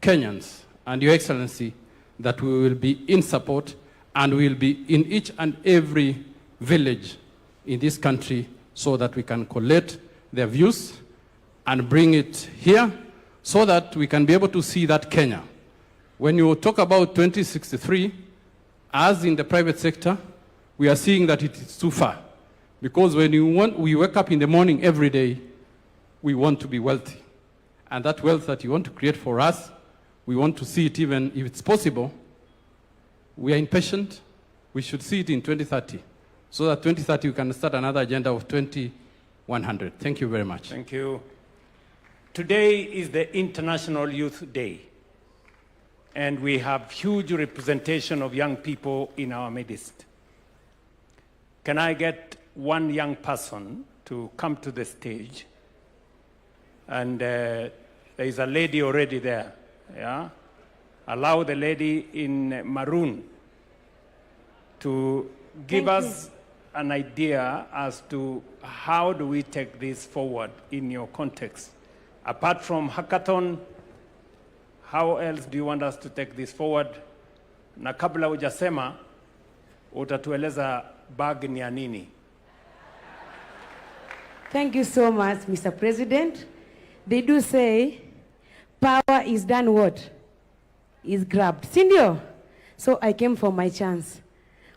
Kenyans and Your Excellency that we will be in support and we will be in each and every village in this country so that we can collect their views and bring it here so that we can be able to see that Kenya. When you talk about 2063, as in the private sector, we are seeing that it is too far. Because when we wake up in the morning every day, we want to be wealthy. And that wealth that you want to create for us, we want to see it even if it's possible. We are impatient. We should see it in 2030. So that 2030 we can start another agenda of 2100. Thank you very much. Thank you. Today is the International Youth Day. And we have huge representation of young people in our midst. Can I get one young person to come to the stage? And there is a lady already there. Yeah? Allow the lady in maroon to give us an idea as to how do we take this forward in your context. Apart from hackathon, how else do you want us to take this forward? Na kabla hujasema, utatueleza bag ni ya nini? Thank you so much, Mr. President. They do say, power is done what? Is grabbed. Sindio? So I came for my chance.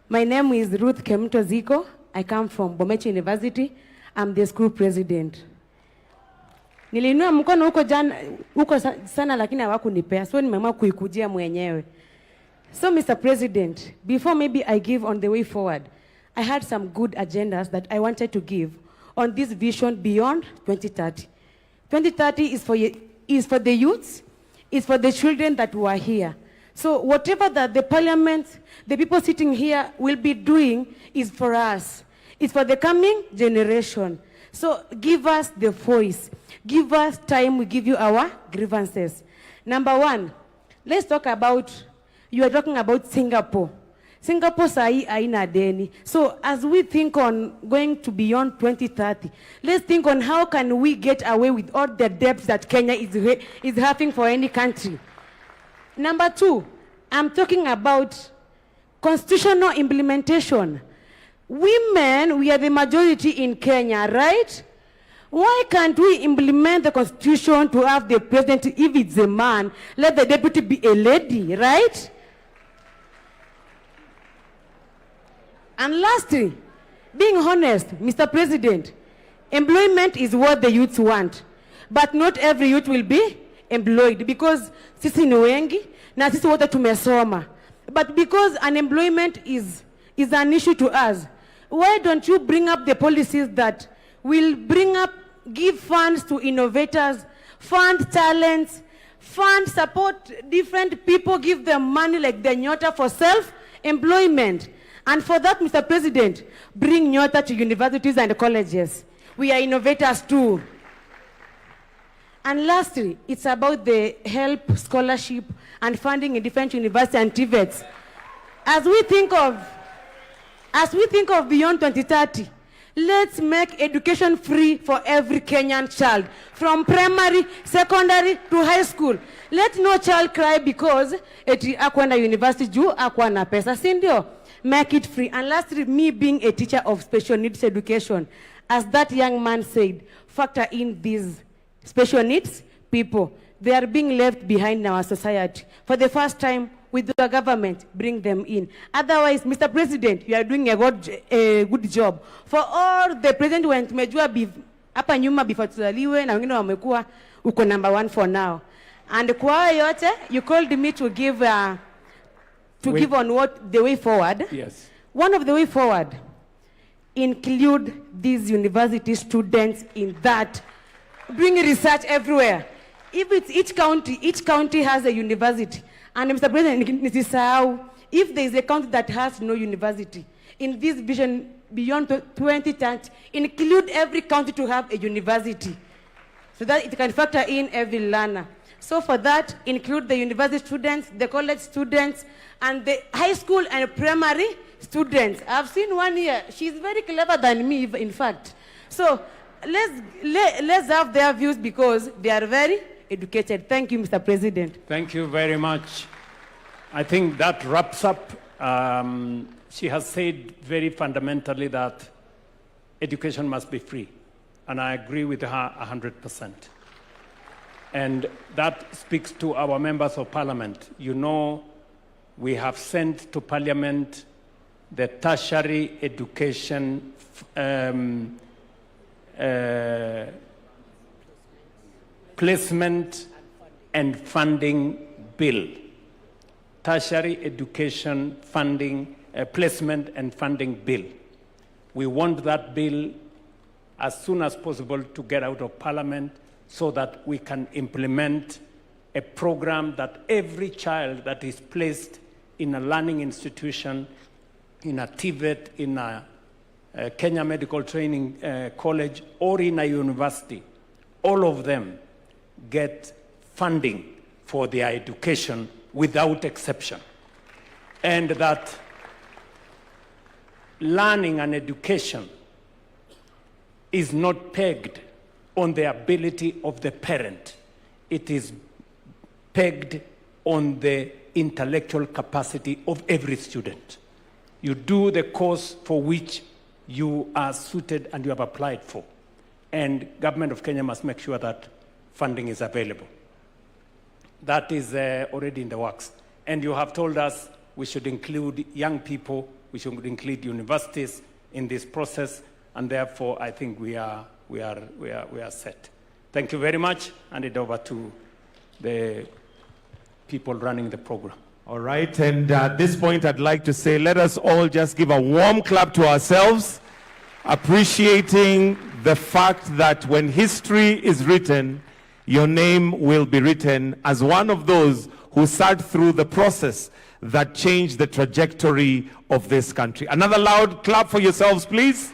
My name is Ruth Kemto Ziko. I come from Bomechi University. I'm the school president. Nilinua mkono huko sana lakini hawakunipea. So nimeamua kuikujia mwenyewe. So Mr. President, before maybe I give on the way forward, I had some good agendas that I wanted to give on this vision beyond 2030. 2030 is for the youths, is for the children that were here. So whatever that the parliament, the people sitting here will be doing is for us. It's for the coming generation. So give us the voice. Give us time, we give you our grievances. Number one, let's talk about, you are talking about Singapore. Singapore sahi haina deni. So as we think on going to beyond 2030, let's think on how can we get away with all the debts that Kenya is having for any country. Number two, I'm talking about constitutional implementation. Women, we are the majority in Kenya, right? Why can't we implement the constitution to have the president, if it's a man, let the deputy be a lady, right? And lastly, being honest, Mr. President, employment is what the youths want. But not every youth will be employed because sisi ni wengi na sisi wote tumesoma. But because unemployment is an issue to us, why don't you bring up the policies that will give funds to innovators, fund talents, fund support different people, give them money like the Nyota for self-employment. And for that, Mr. President, bring Nyota to universities and colleges. We are innovators too. And lastly, it's about the help, scholarship, and funding in different universities and TVETs. As we think of beyond 2030, let's make education free for every Kenyan child, from primary, secondary to high school. Let no child cry because eti akwenda university juu akwa na pesa, si ndio? Make it free. And lastly, me being a teacher of special needs education, as that young man said, factor in these special needs people. They are being left behind in our society. For the first time, with the government, bring them in. Otherwise, Mr. President, you are doing a good job. For all the president when tumejua hapa nyuma before tuzaliwe na wengine wamekuwa uko number 1 for now. And kwa yote, you called me to give on what the way forward. Yes. one of the way forward, include these university students in that, doing research everywhere. If it's each county has a university. And Mr. President, if there is a county that has no university, in this vision beyond 2030, include every county to have a university so that it can factor in every learner. So for that, include the university students, the college students, and the high school and primary students. I've seen one here. She's very clever than me, in fact. So let's have their views because they are very educated. Thank you, Mr. President. Thank you very much. I think that wraps up. She has said very fundamentally that education must be free. And I agree with her 100%. And that speaks to our members of parliament. You know, we have sent to parliament the tertiary education placement and funding bill. Tertiary education funding, placement and funding bill. We want that bill as soon as possible to get out of parliament so that we can implement a program that every child that is placed in a learning institution, in a TVET, in a Kenya Medical Training College, or in a university, all of them get funding for their education without exception. And that learning and education is not pegged on the ability of the parent. It is pegged on the intellectual capacity of every student. You do the course for which you are suited and you have applied for. And government of Kenya must make sure that funding is available. That is already in the works. And you have told us we should include young people, we should include universities in this process, and therefore I think we are set. Thank you very much. Hand it over to the people running the program. All right, and at this point I'd like to say let us all just give a warm clap to ourselves, appreciating the fact that when history is written, your name will be written as one of those who sat through the process that changed the trajectory of this country. Another loud clap for yourselves, please.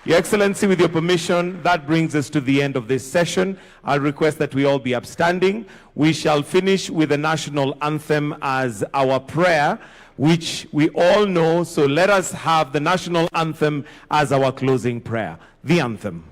Your Excellency, with your permission, that brings us to the end of this session. I'll request that we all be upstanding. We shall finish with the national anthem as our prayer, which we all know, so let us have the national anthem as our closing prayer. The anthem.